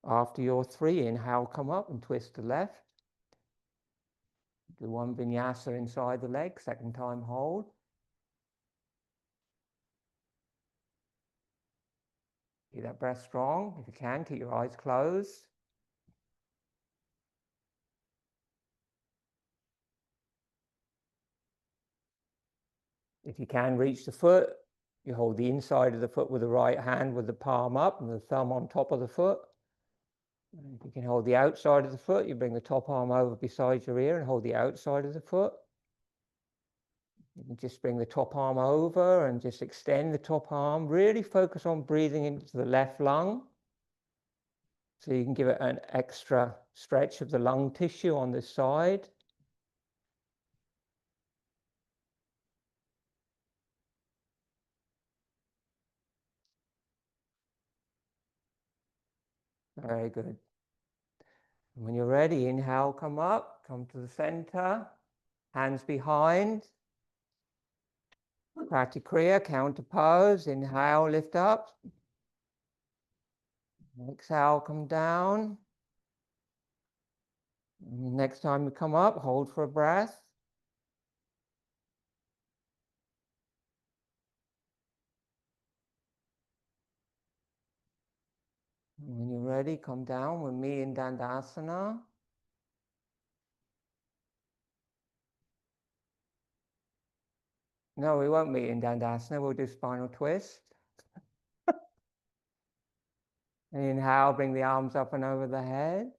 S1: After your 3, inhale, come up and twist to left. Do 1 vinyasa inside the leg, second time hold. Keep that breath strong. If you can, keep your eyes closed. If you can reach the foot, you hold the inside of the foot with the right hand with the palm up and the thumb on top of the foot. And if you can hold the outside of the foot, you bring the top arm over beside your ear and hold the outside of the foot. You can just bring the top arm over and just extend the top arm. Really focus on breathing into the left lung. So you can give it an extra stretch of the lung tissue on this side. Very good. And when you're ready, inhale, come up, come to the center, hands behind. Pratikriya, counter pose. Inhale, lift up. Exhale, come down. Next time you come up, hold for a breath. When you're ready, come down with me in Dandasana. No, we won't meet in Dandasana. We'll do spinal twist. Inhale, bring the arms up and over the head.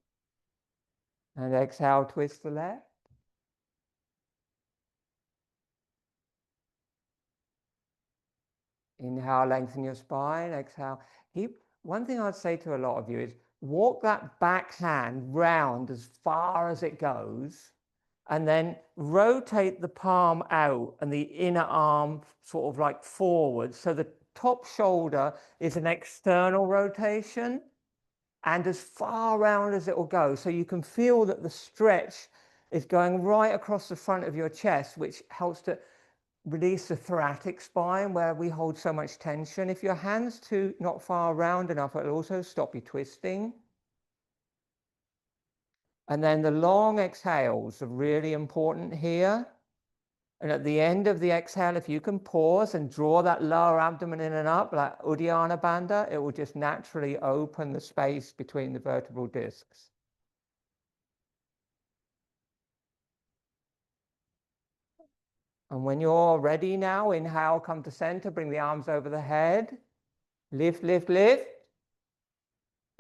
S1: And exhale, twist the left. Inhale, lengthen your spine. Exhale. One thing I'd say to a lot of you is walk that back hand round as far as it goes, and then rotate the palm out and the inner arm sort of like forward. So the top shoulder is an external rotation and as far round as it will go. So you can feel that the stretch is going right across the front of your chest, which helps to release the thoracic spine where we hold so much tension. If your hand's not far round enough, it'll also stop you twisting. And then the long exhales are really important here. And at the end of the exhale, if you can pause and draw that lower abdomen in and up, like Uddiyana Bandha, it will just naturally open the space between the vertebral discs. And when you're ready now, inhale, come to center, bring the arms over the head. Lift, lift, lift.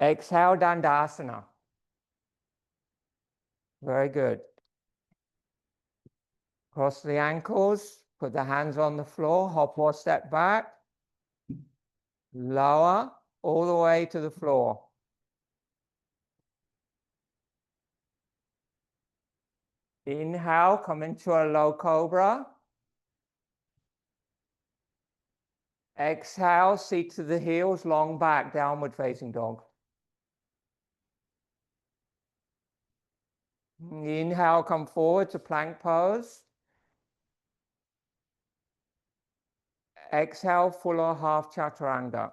S1: Exhale, Dandasana. Very good. Cross the ankles, put the hands on the floor, hop or step back. Lower, all the way to the floor. Inhale, come into a low cobra. Exhale, seat to the heels, long back, downward facing dog. Inhale, come forward to plank pose. Exhale, full or half chaturanga.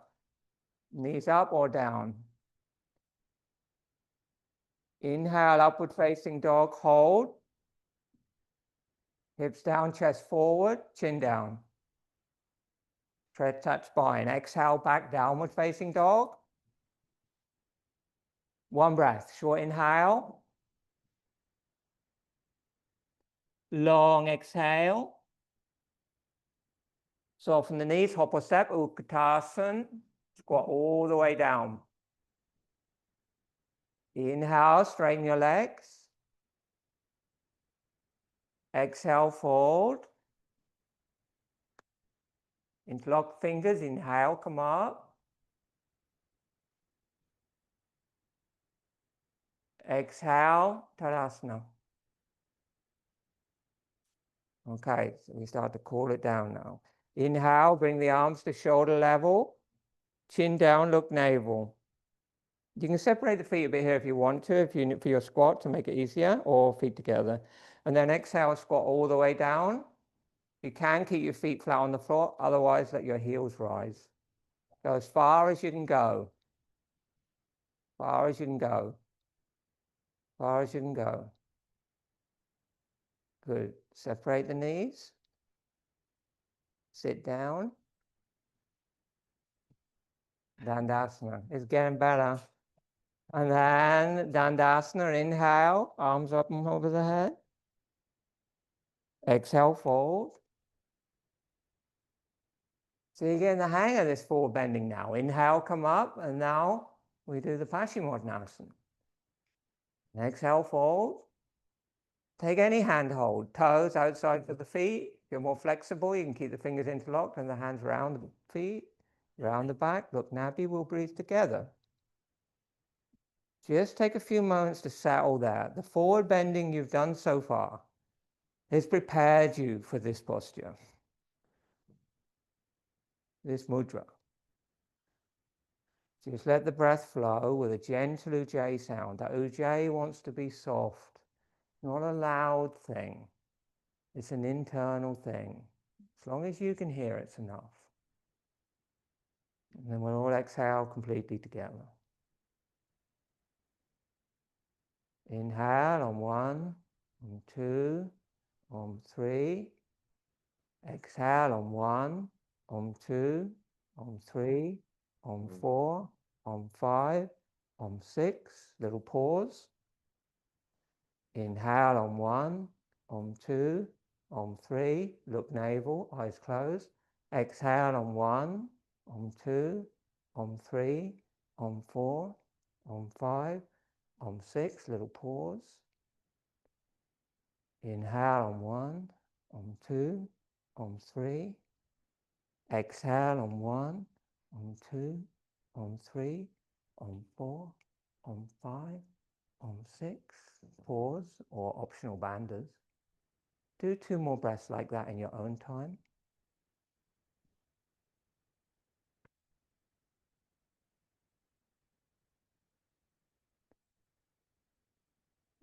S1: Knees up or down. Inhale, upward facing dog, hold. Hips down, chest forward, chin down. Tread touch spine. Exhale, back, downward facing dog. One breath, short inhale. Long exhale. Soften the knees, hop or step, Utkatasana. Squat all the way down. Inhale, straighten your legs. Exhale, fold. Interlock fingers, inhale, come up. Exhale, Tadasana. Okay, so we start to cool it down now. Inhale, bring the arms to shoulder level. Chin down, look navel. You can separate the feet a bit here if you want to, for your squat to make it easier, or feet together. And then exhale, squat all the way down. You can keep your feet flat on the floor, otherwise let your heels rise. Go as far as you can go. Far as you can go. Far as you can go. Good. Separate the knees. Sit down. Dandasana. It's getting better. And then Dandasana, inhale, arms up and over the head. Exhale, fold. So you're getting the hang of this forward bending now. Inhale, come up, and now we do the Paschimottanasana. Exhale, fold. Take any hand hold, toes outside of the feet. If you're more flexible, you can keep the fingers interlocked and the hands around the feet, around the back. Look, Nabi, we'll breathe together. Just take a few moments to settle there. The forward bending you've done so far has prepared you for this posture, this mudra. Just let the breath flow with a gentle ujjayi sound. That ujjayi wants to be soft, not a loud thing. It's an internal thing. As long as you can hear it's enough. And then we'll all exhale completely together. Inhale on 1, on 2, on 3. Exhale on 1, on 2, on 3, on 4, on 5, on 6. Little pause. Inhale on 1, on 2, on 3. Look navel, eyes closed. Exhale on 1, on 2, on 3, on 4, on 5, on 6. Little pause. Inhale on 1, on 2, on 3. Exhale on 1, on 2, on 3, on 4, on 5, on 6. Pause or optional bandhas. Do 2 more breaths like that in your own time.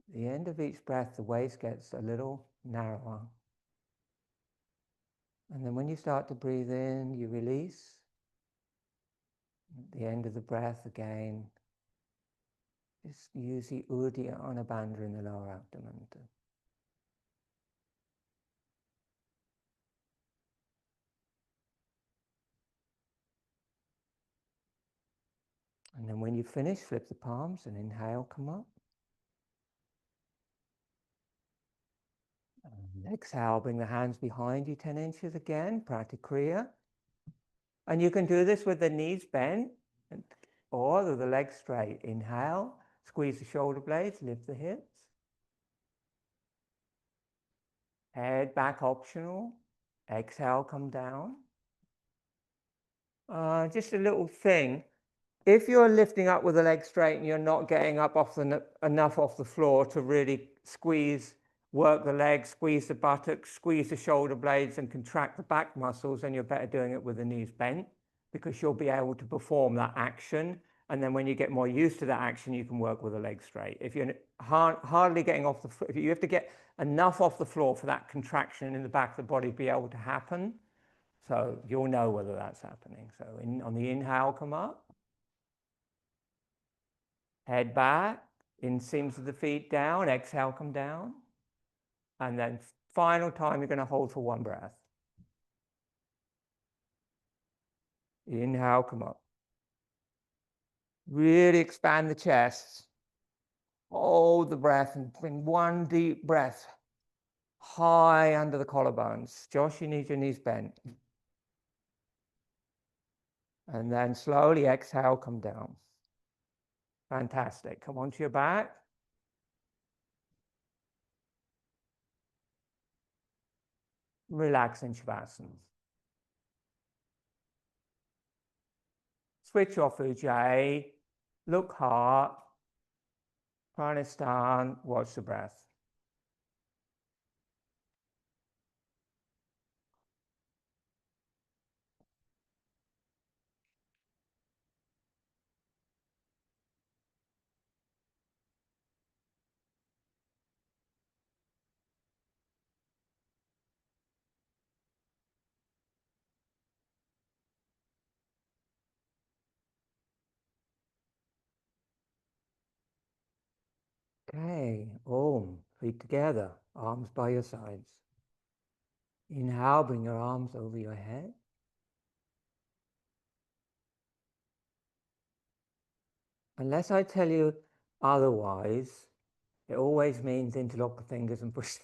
S1: At the end of each breath, the waist gets a little narrower. And then when you start to breathe in, you release. At the end of the breath again, just use the Uddiyana Bandha in the lower abdomen. And then when you finish, flip the palms and inhale, come up. And exhale, bring the hands behind you 10 inches again, Pratikriya. And you can do this with the knees bent or with the legs straight. Inhale, squeeze the shoulder blades, lift the hips. Head back optional. Exhale, come down. Just a little thing. if you're lifting up with the leg straight and you're not getting up enough off the floor to really squeeze, work the legs, squeeze the buttocks, squeeze the shoulder blades and contract the back muscles, then you're better doing it with the knees bent, because you'll be able to perform that action. And then when you get more used to that action, you can work with the legs straight. If you're hardly getting off the floor, if you have to get enough off the floor for that contraction in the back of the body to be able to happen, so you'll know whether that's happening. So on the inhale, come up. Head back, inseams of the feet down, exhale, come down. And then final time, you're going to hold for one breath. Inhale, come up. Really expand the chest. Hold the breath and bring one deep breath high under the collarbones. Josh, you need your knees bent. And then slowly exhale, come down. Fantastic. Come onto your back. Relax in Shavasana. Switch off Ujjayi, look heart, Pranayama, watch the breath. Okay, Om, feet together, arms by your sides. Inhale, bring your arms over your head. Unless I tell you otherwise, it always means interlock the fingers and push.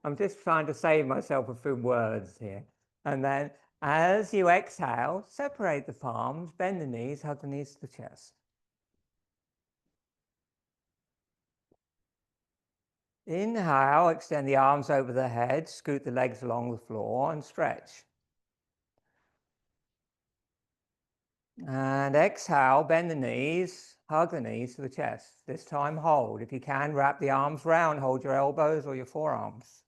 S1: I'm just trying to save myself a few words here. And then as you exhale, separate the palms, bend the knees, hug the knees to the chest. Inhale, extend the arms over the head, scoot the legs along the floor and stretch. And exhale, bend the knees, hug the knees to the chest. This time hold. If you can, wrap the arms round, hold your elbows or your forearms.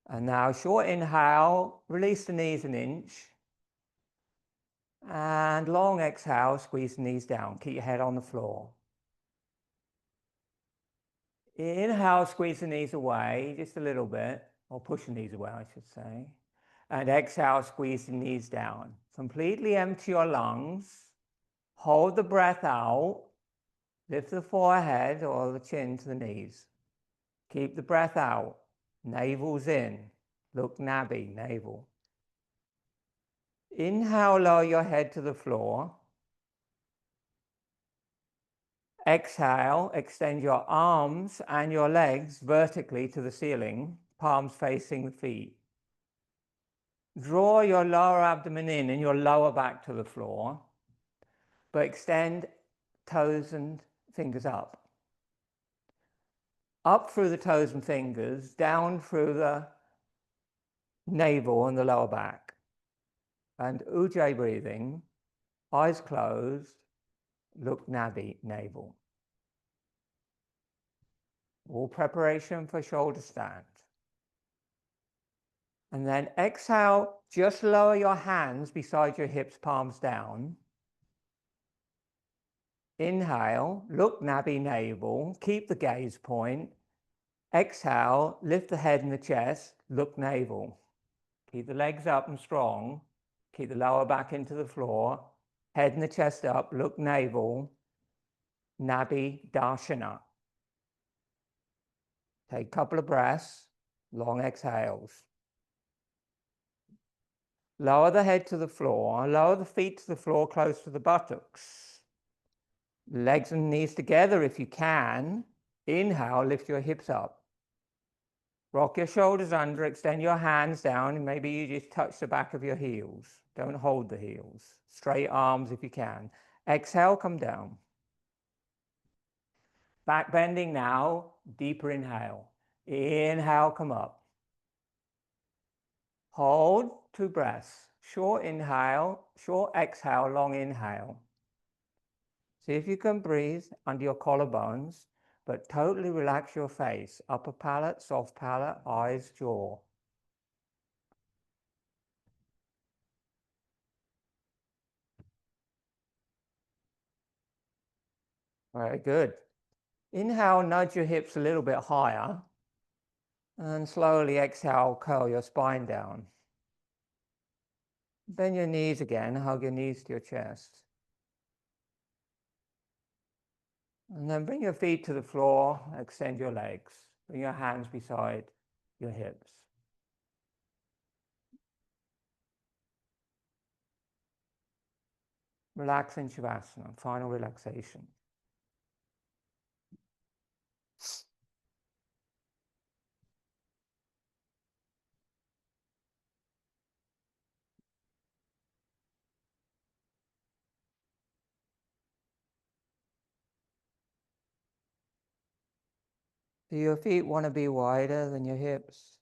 S1: And now short inhale, release the knees an inch. And long exhale, squeeze the knees down. Keep your head on the floor. Inhale, squeeze the knees away just a little bit, or push the knees away, I should say. And exhale, squeeze the knees down. Completely empty your lungs. Hold the breath out. Lift the forehead or the chin to the knees. Keep the breath out. Navel's in. Look nabby, navel. Inhale, lower your head to the floor. Exhale, extend your arms and your legs vertically to the ceiling, palms facing the feet. Draw your lower abdomen in and your lower back to the floor, but extend toes and fingers up. Up through the toes and fingers, down through the navel and the lower back. And Ujjayi breathing, eyes closed, look nabby, navel. All preparation for shoulder stand. And then exhale, just lower your hands beside your hips, palms down. Inhale, look nabby, navel, keep the gaze point. Exhale, lift the head and the chest, look navel. Keep the legs up and strong. Keep the lower back into the floor. Head and the chest up, look navel. Nabby Darshana. Take a couple of breaths, long exhales. Lower the head to the floor, lower the feet to the floor close to the buttocks. Legs and knees together if you can. Inhale, lift your hips up. Rock your shoulders under, extend your hands down, and maybe you just touch the back of your heels. Don't hold the heels. Straight arms if you can. Exhale, come down. Back bending now, deeper inhale. Inhale, come up. Hold, 2 breaths. Short inhale, short exhale, long inhale. See if you can breathe under your collarbones, but totally relax your face, upper palate, soft palate, eyes, jaw. Very good. Inhale, nudge your hips a little bit higher, and slowly exhale, curl your spine down. Bend your knees again, hug your knees to your chest. And then bring your feet to the floor, extend your legs. Bring your hands beside your hips. Relax in Shavasana, final relaxation. Do your feet want to be wider than your hips?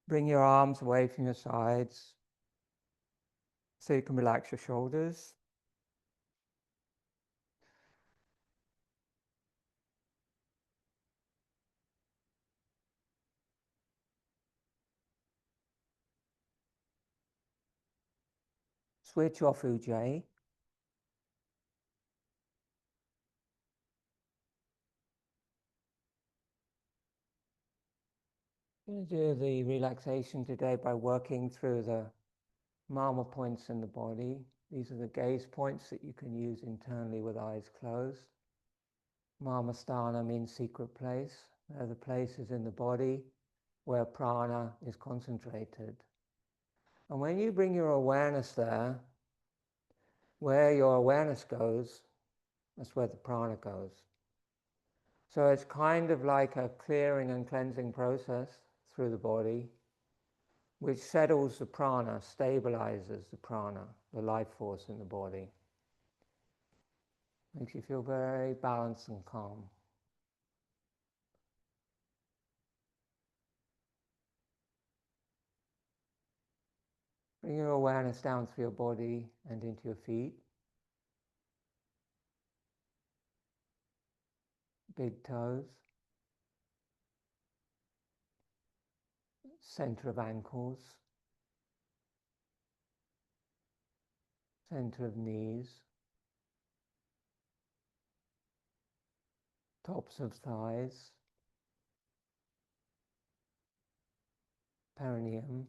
S1: Bring your arms away from your sides so you can relax your shoulders. Switch off Ujjayi. I'm going to do the relaxation today by working through the Mama points in the body. These are the gaze points that you can use internally with eyes closed. Mama Sthana means secret place. They're the places in the body where prana is concentrated. And when you bring your awareness there, where your awareness goes, that's where the prana goes. So it's kind of like a clearing and cleansing process through the body, which settles the prana, stabilizes the prana, the life force in the body. Makes you feel very balanced and calm. Bring your awareness down through your body and into your feet. Big toes. Center of ankles. Center of knees. Tops of thighs. Perineum.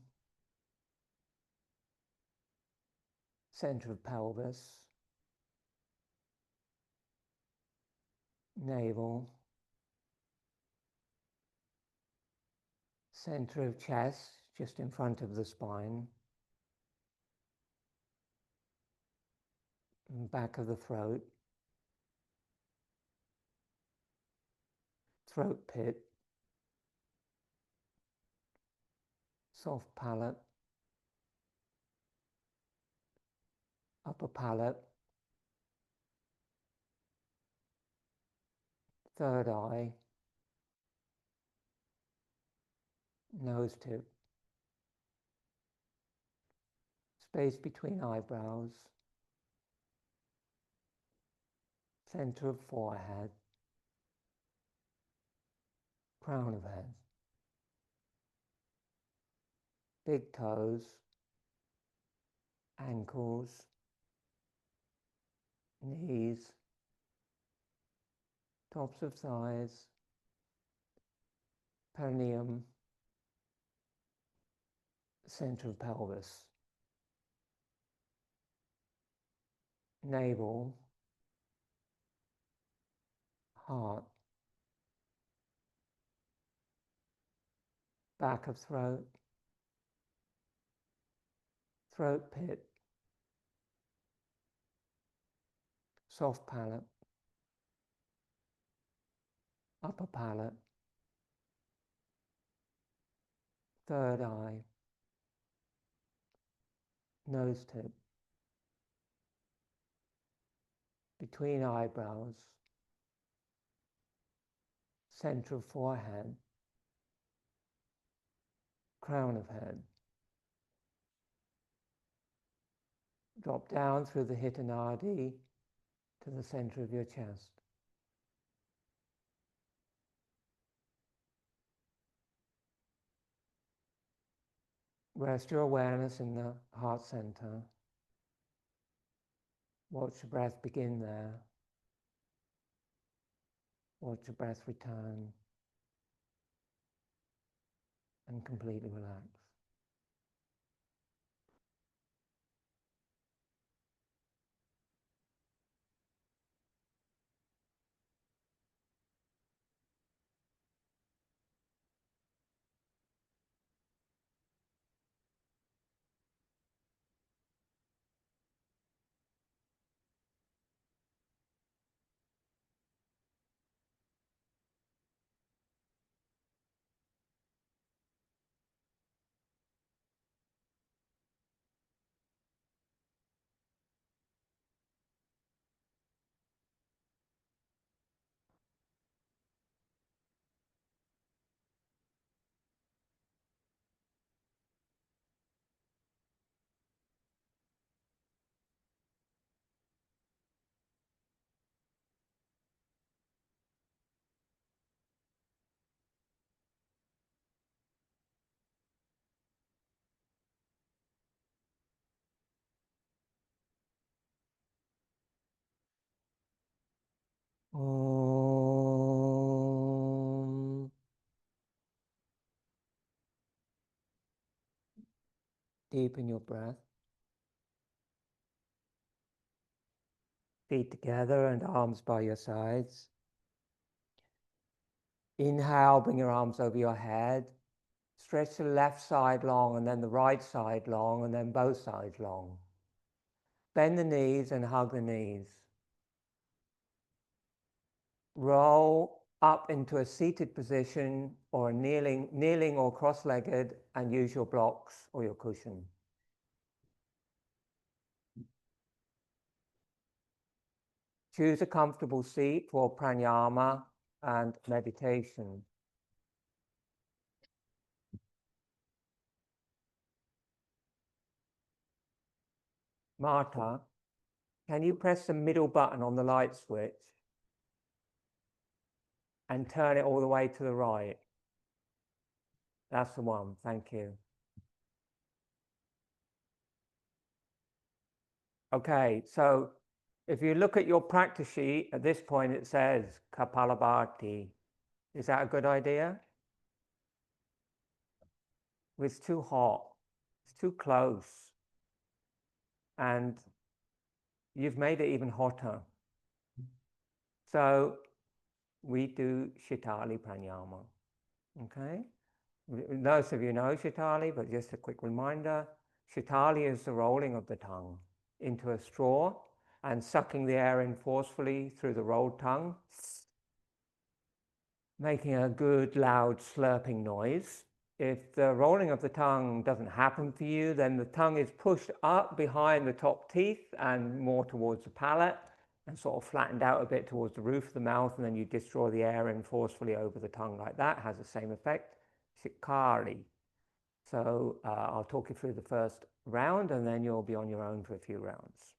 S1: Center of pelvis. Navel. Center of chest, just in front of the spine. And back of the throat. Throat pit. Soft palate. Upper palate. Third eye. Nose tip. Space between eyebrows. Center of forehead. Crown of head. Big toes. Ankles. Knees. Tops of thighs. Perineum. Center of pelvis. Navel. Heart. Back of throat. Throat pit. Soft palate. Upper palate. Third eye. Nose tip. Between eyebrows. Center of forehead. Crown of head. Drop down through the Hita Nadi to the center of your chest. Rest your awareness in the heart center. Watch the breath begin there. Watch the breath return. And completely relax. Om. Deepen your breath. Feet together and arms by your sides. Inhale, bring your arms over your head. Stretch the left side long and then the right side long and then both sides long. Bend the knees and hug the knees. Roll up into a seated position or kneeling or cross-legged, and use your blocks or your cushion. Choose a comfortable seat for pranayama and meditation. Marta, can you press the middle button on the light switch and turn it all the way to the right? That's the one, thank you. Okay, so if you look at your practice sheet, at this point it says Kapalabhati. Is that a good idea? It's too hot, it's too close, and you've made it even hotter. So we do Shitali Pranayama, okay? Most of you know Shitali, but just a quick reminder, Shitali is the rolling of the tongue into a straw and sucking the air in forcefully through the rolled tongue, making a good loud slurping noise. If the rolling of the tongue doesn't happen for you, then the tongue is pushed up behind the top teeth and more towards the palate and sort of flattened out a bit towards the roof of the mouth, and then you distraw the air in forcefully over the tongue like that. Has the same effect. Shikari. So I'll talk you through the first round and then you'll be on your own for a few rounds.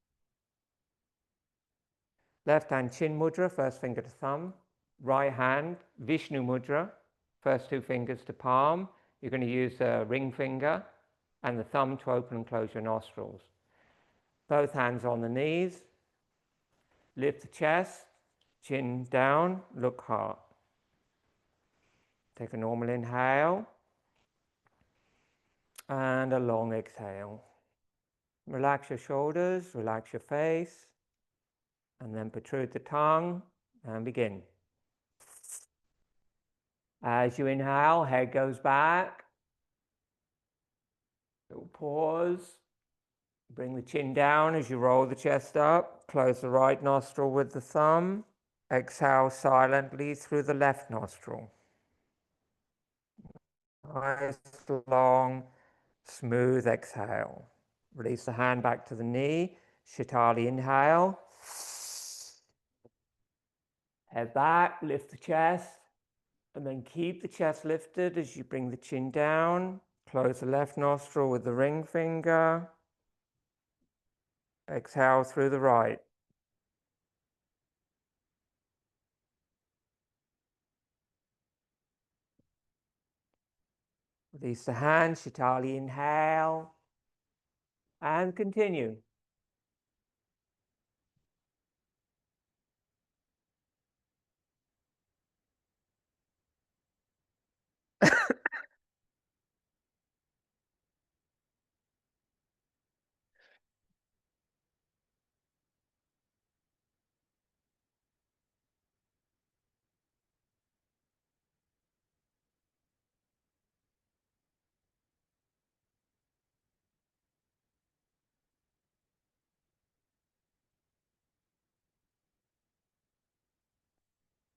S1: Left hand chin mudra, first finger to thumb. Right hand Vishnu mudra, first two fingers to palm. You're going to use the ring finger and the thumb to open and close your nostrils. Both hands on the knees. Lift the chest, chin down, look heart. Take a normal inhale and a long exhale. Relax your shoulders, relax your face, and then protrude the tongue and begin. As you inhale, head goes back. Little pause. Bring the chin down as you roll the chest up. Close the right nostril with the thumb. Exhale silently through the left nostril. Nice, long, smooth exhale. Release the hand back to the knee. Shitali inhale. Head back, lift the chest, and then keep the chest lifted as you bring the chin down. Close the left nostril with the ring finger. Exhale through the right. Release the hands, Shitali, inhale, and continue.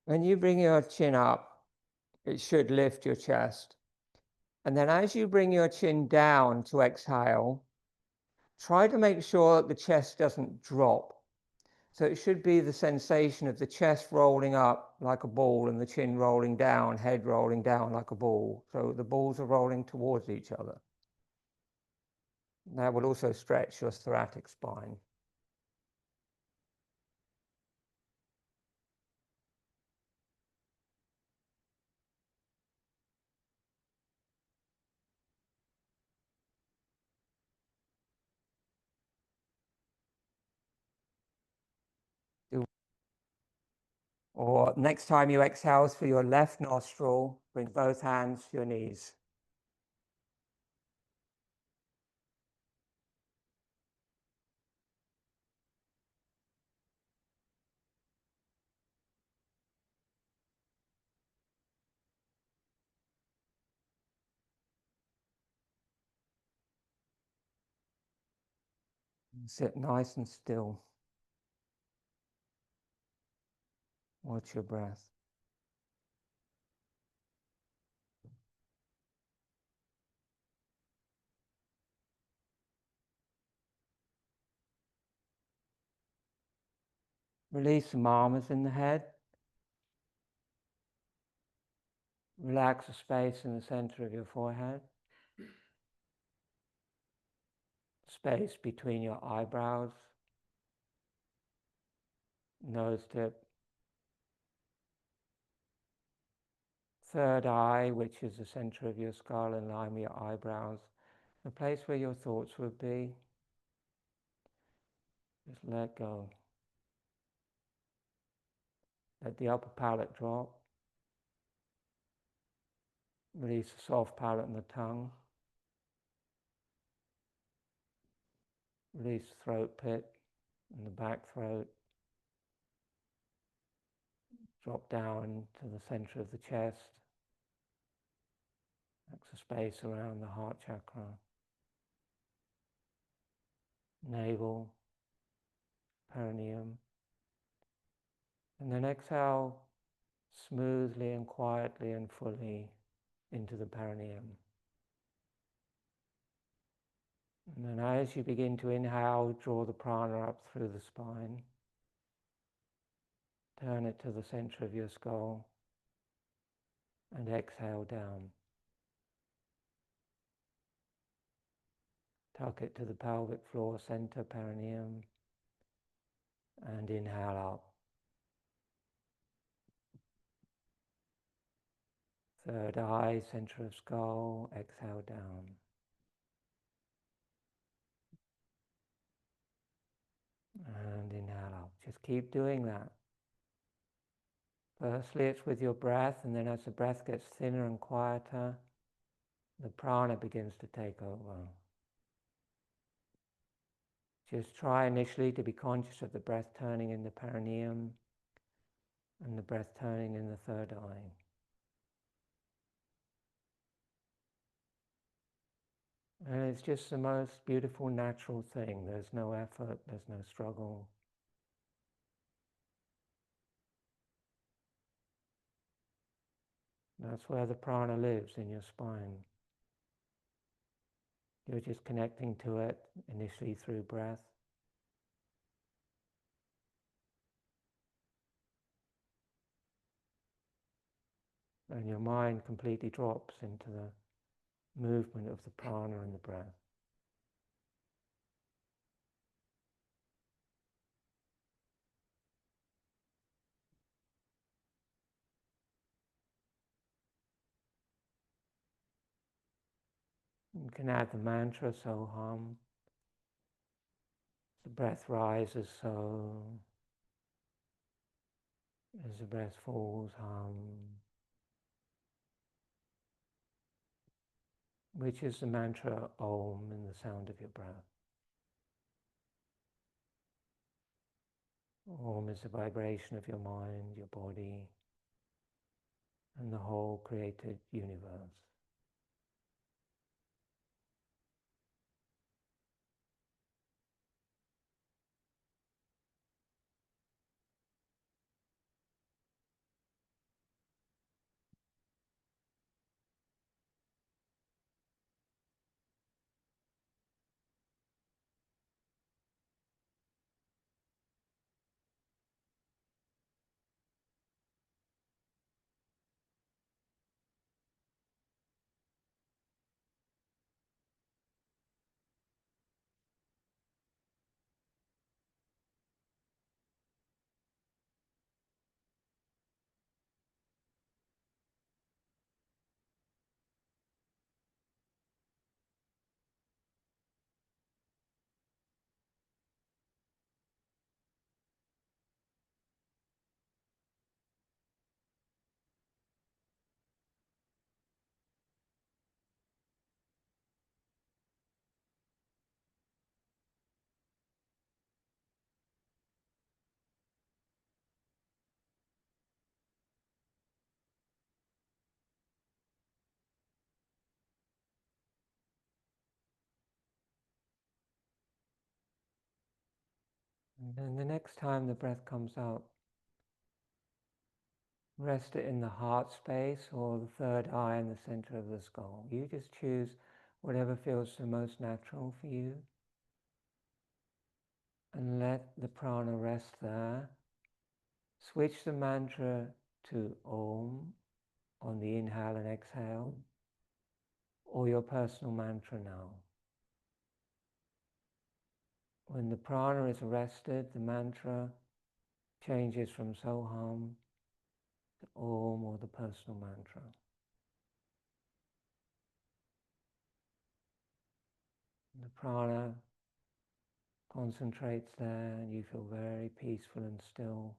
S1: When you bring your chin up, it should lift your chest. And then as you bring your chin down to exhale, try to make sure that the chest doesn't drop. So it should be the sensation of the chest rolling up like a ball and the chin rolling down, head rolling down like a ball. So the balls are rolling towards each other. That will also stretch your thoracic spine. Or next time you exhale through your left nostril, bring both hands to your knees. Sit nice and still. Watch your breath. Release the mamas in the head. Relax the space in the center of your forehead. Space between your eyebrows, nose tip, third eye, which is the center of your skull in line with your eyebrows, the place where your thoughts would be. Just let go. Let the upper palate drop. Release the soft palate and the tongue. Release the throat pit and the back throat. Drop down to the center of the chest. That's the space around the heart chakra. Navel, perineum. And then exhale smoothly and quietly and fully into the perineum. And then as you begin to inhale, draw the prana up through the spine. Turn it to the center of your skull and exhale down. Tuck it to the pelvic floor, center, perineum, and inhale up. Third eye, center of skull, exhale down. And inhale up. Just keep doing that. Firstly, it's with your breath, and then as the breath gets thinner and quieter, the prana begins to take over. Just try initially to be conscious of the breath turning in the perineum and the breath turning in the third eye. And it's just the most beautiful, natural thing. There's no effort, there's no struggle. That's where the prana lives, in your spine. You're just connecting to it initially through breath. And your mind completely drops into the movement of the prana and the breath. You can add the mantra Soham. The breath rises so, as the breath falls Hum, which is the mantra Om in the sound of your breath. Om is the vibration of your mind, your body, and the whole created universe. And then the next time the breath comes up, rest it in the heart space or the third eye in the center of the skull. You just choose whatever feels the most natural for you. And let the prana rest there. Switch the mantra to Om on the inhale and exhale, or your personal mantra now. When the prana is rested, the mantra changes from Soham to Om or the personal mantra. The prana concentrates there and you feel very peaceful and still.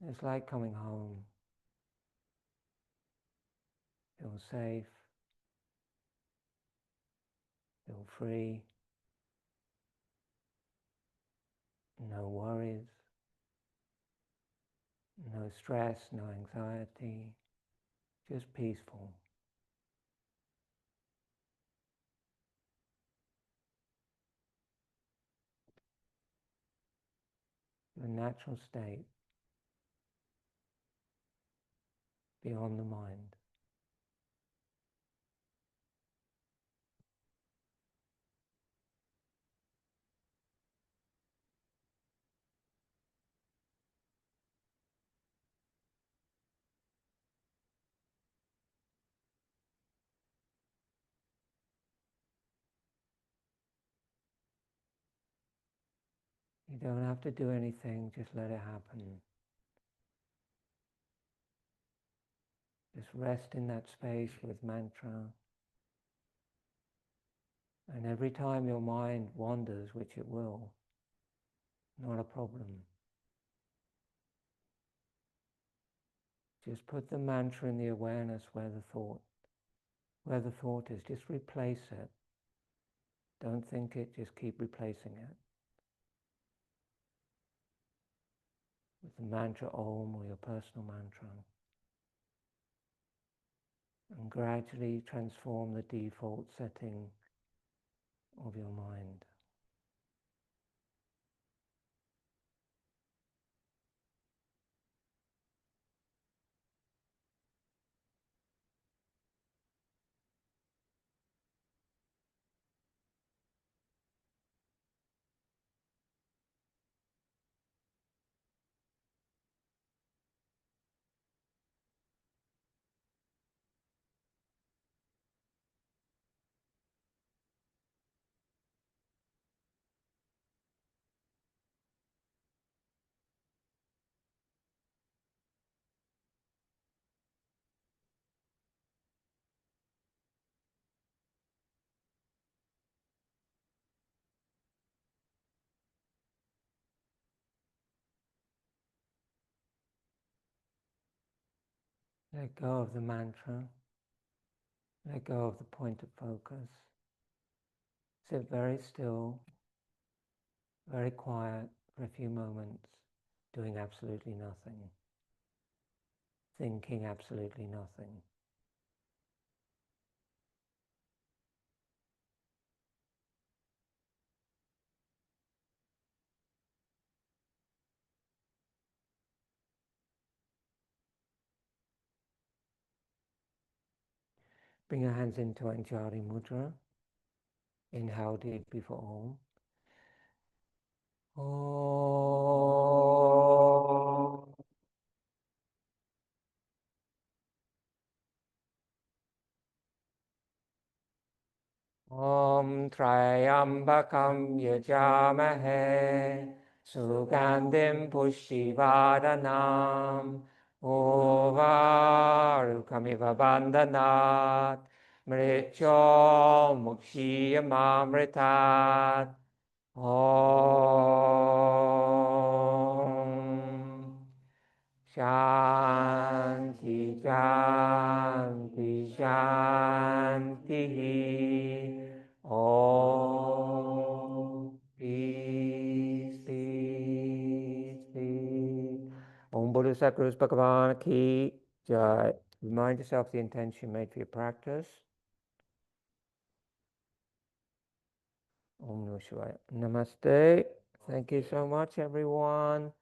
S1: It's like coming home. Feel safe, feel free, no worries, no stress, no anxiety, just peaceful. Your natural state, beyond the mind. You don't have to do anything, just let it happen. Just rest in that space with mantra. And every time your mind wanders, which it will, not a problem. Just put the mantra in the awareness where the thought is. Just replace it. Don't think it, just keep replacing it. With the mantra Om or your personal mantra. And gradually transform the default setting of your mind. Let go of the mantra. Let go of the point of focus. Sit very still, very quiet for a few moments, doing absolutely nothing, thinking absolutely nothing. Bring your hands into Anjali Mudra. Inhale deeply for Om. Om. Om Trayambakam Yajamahe Sugandhim Pushtivaranam Ovarukamiva Bandhanat Mricho Mukshiyamamritat Om Shanti Shanti Shanti Om Peace Peace Peace Om Buddha Sakrus Bhagavan Ki Jai. Remind yourself the intention made for your practice. Om Namah Shivaya. Namaste. Thank you so much, everyone.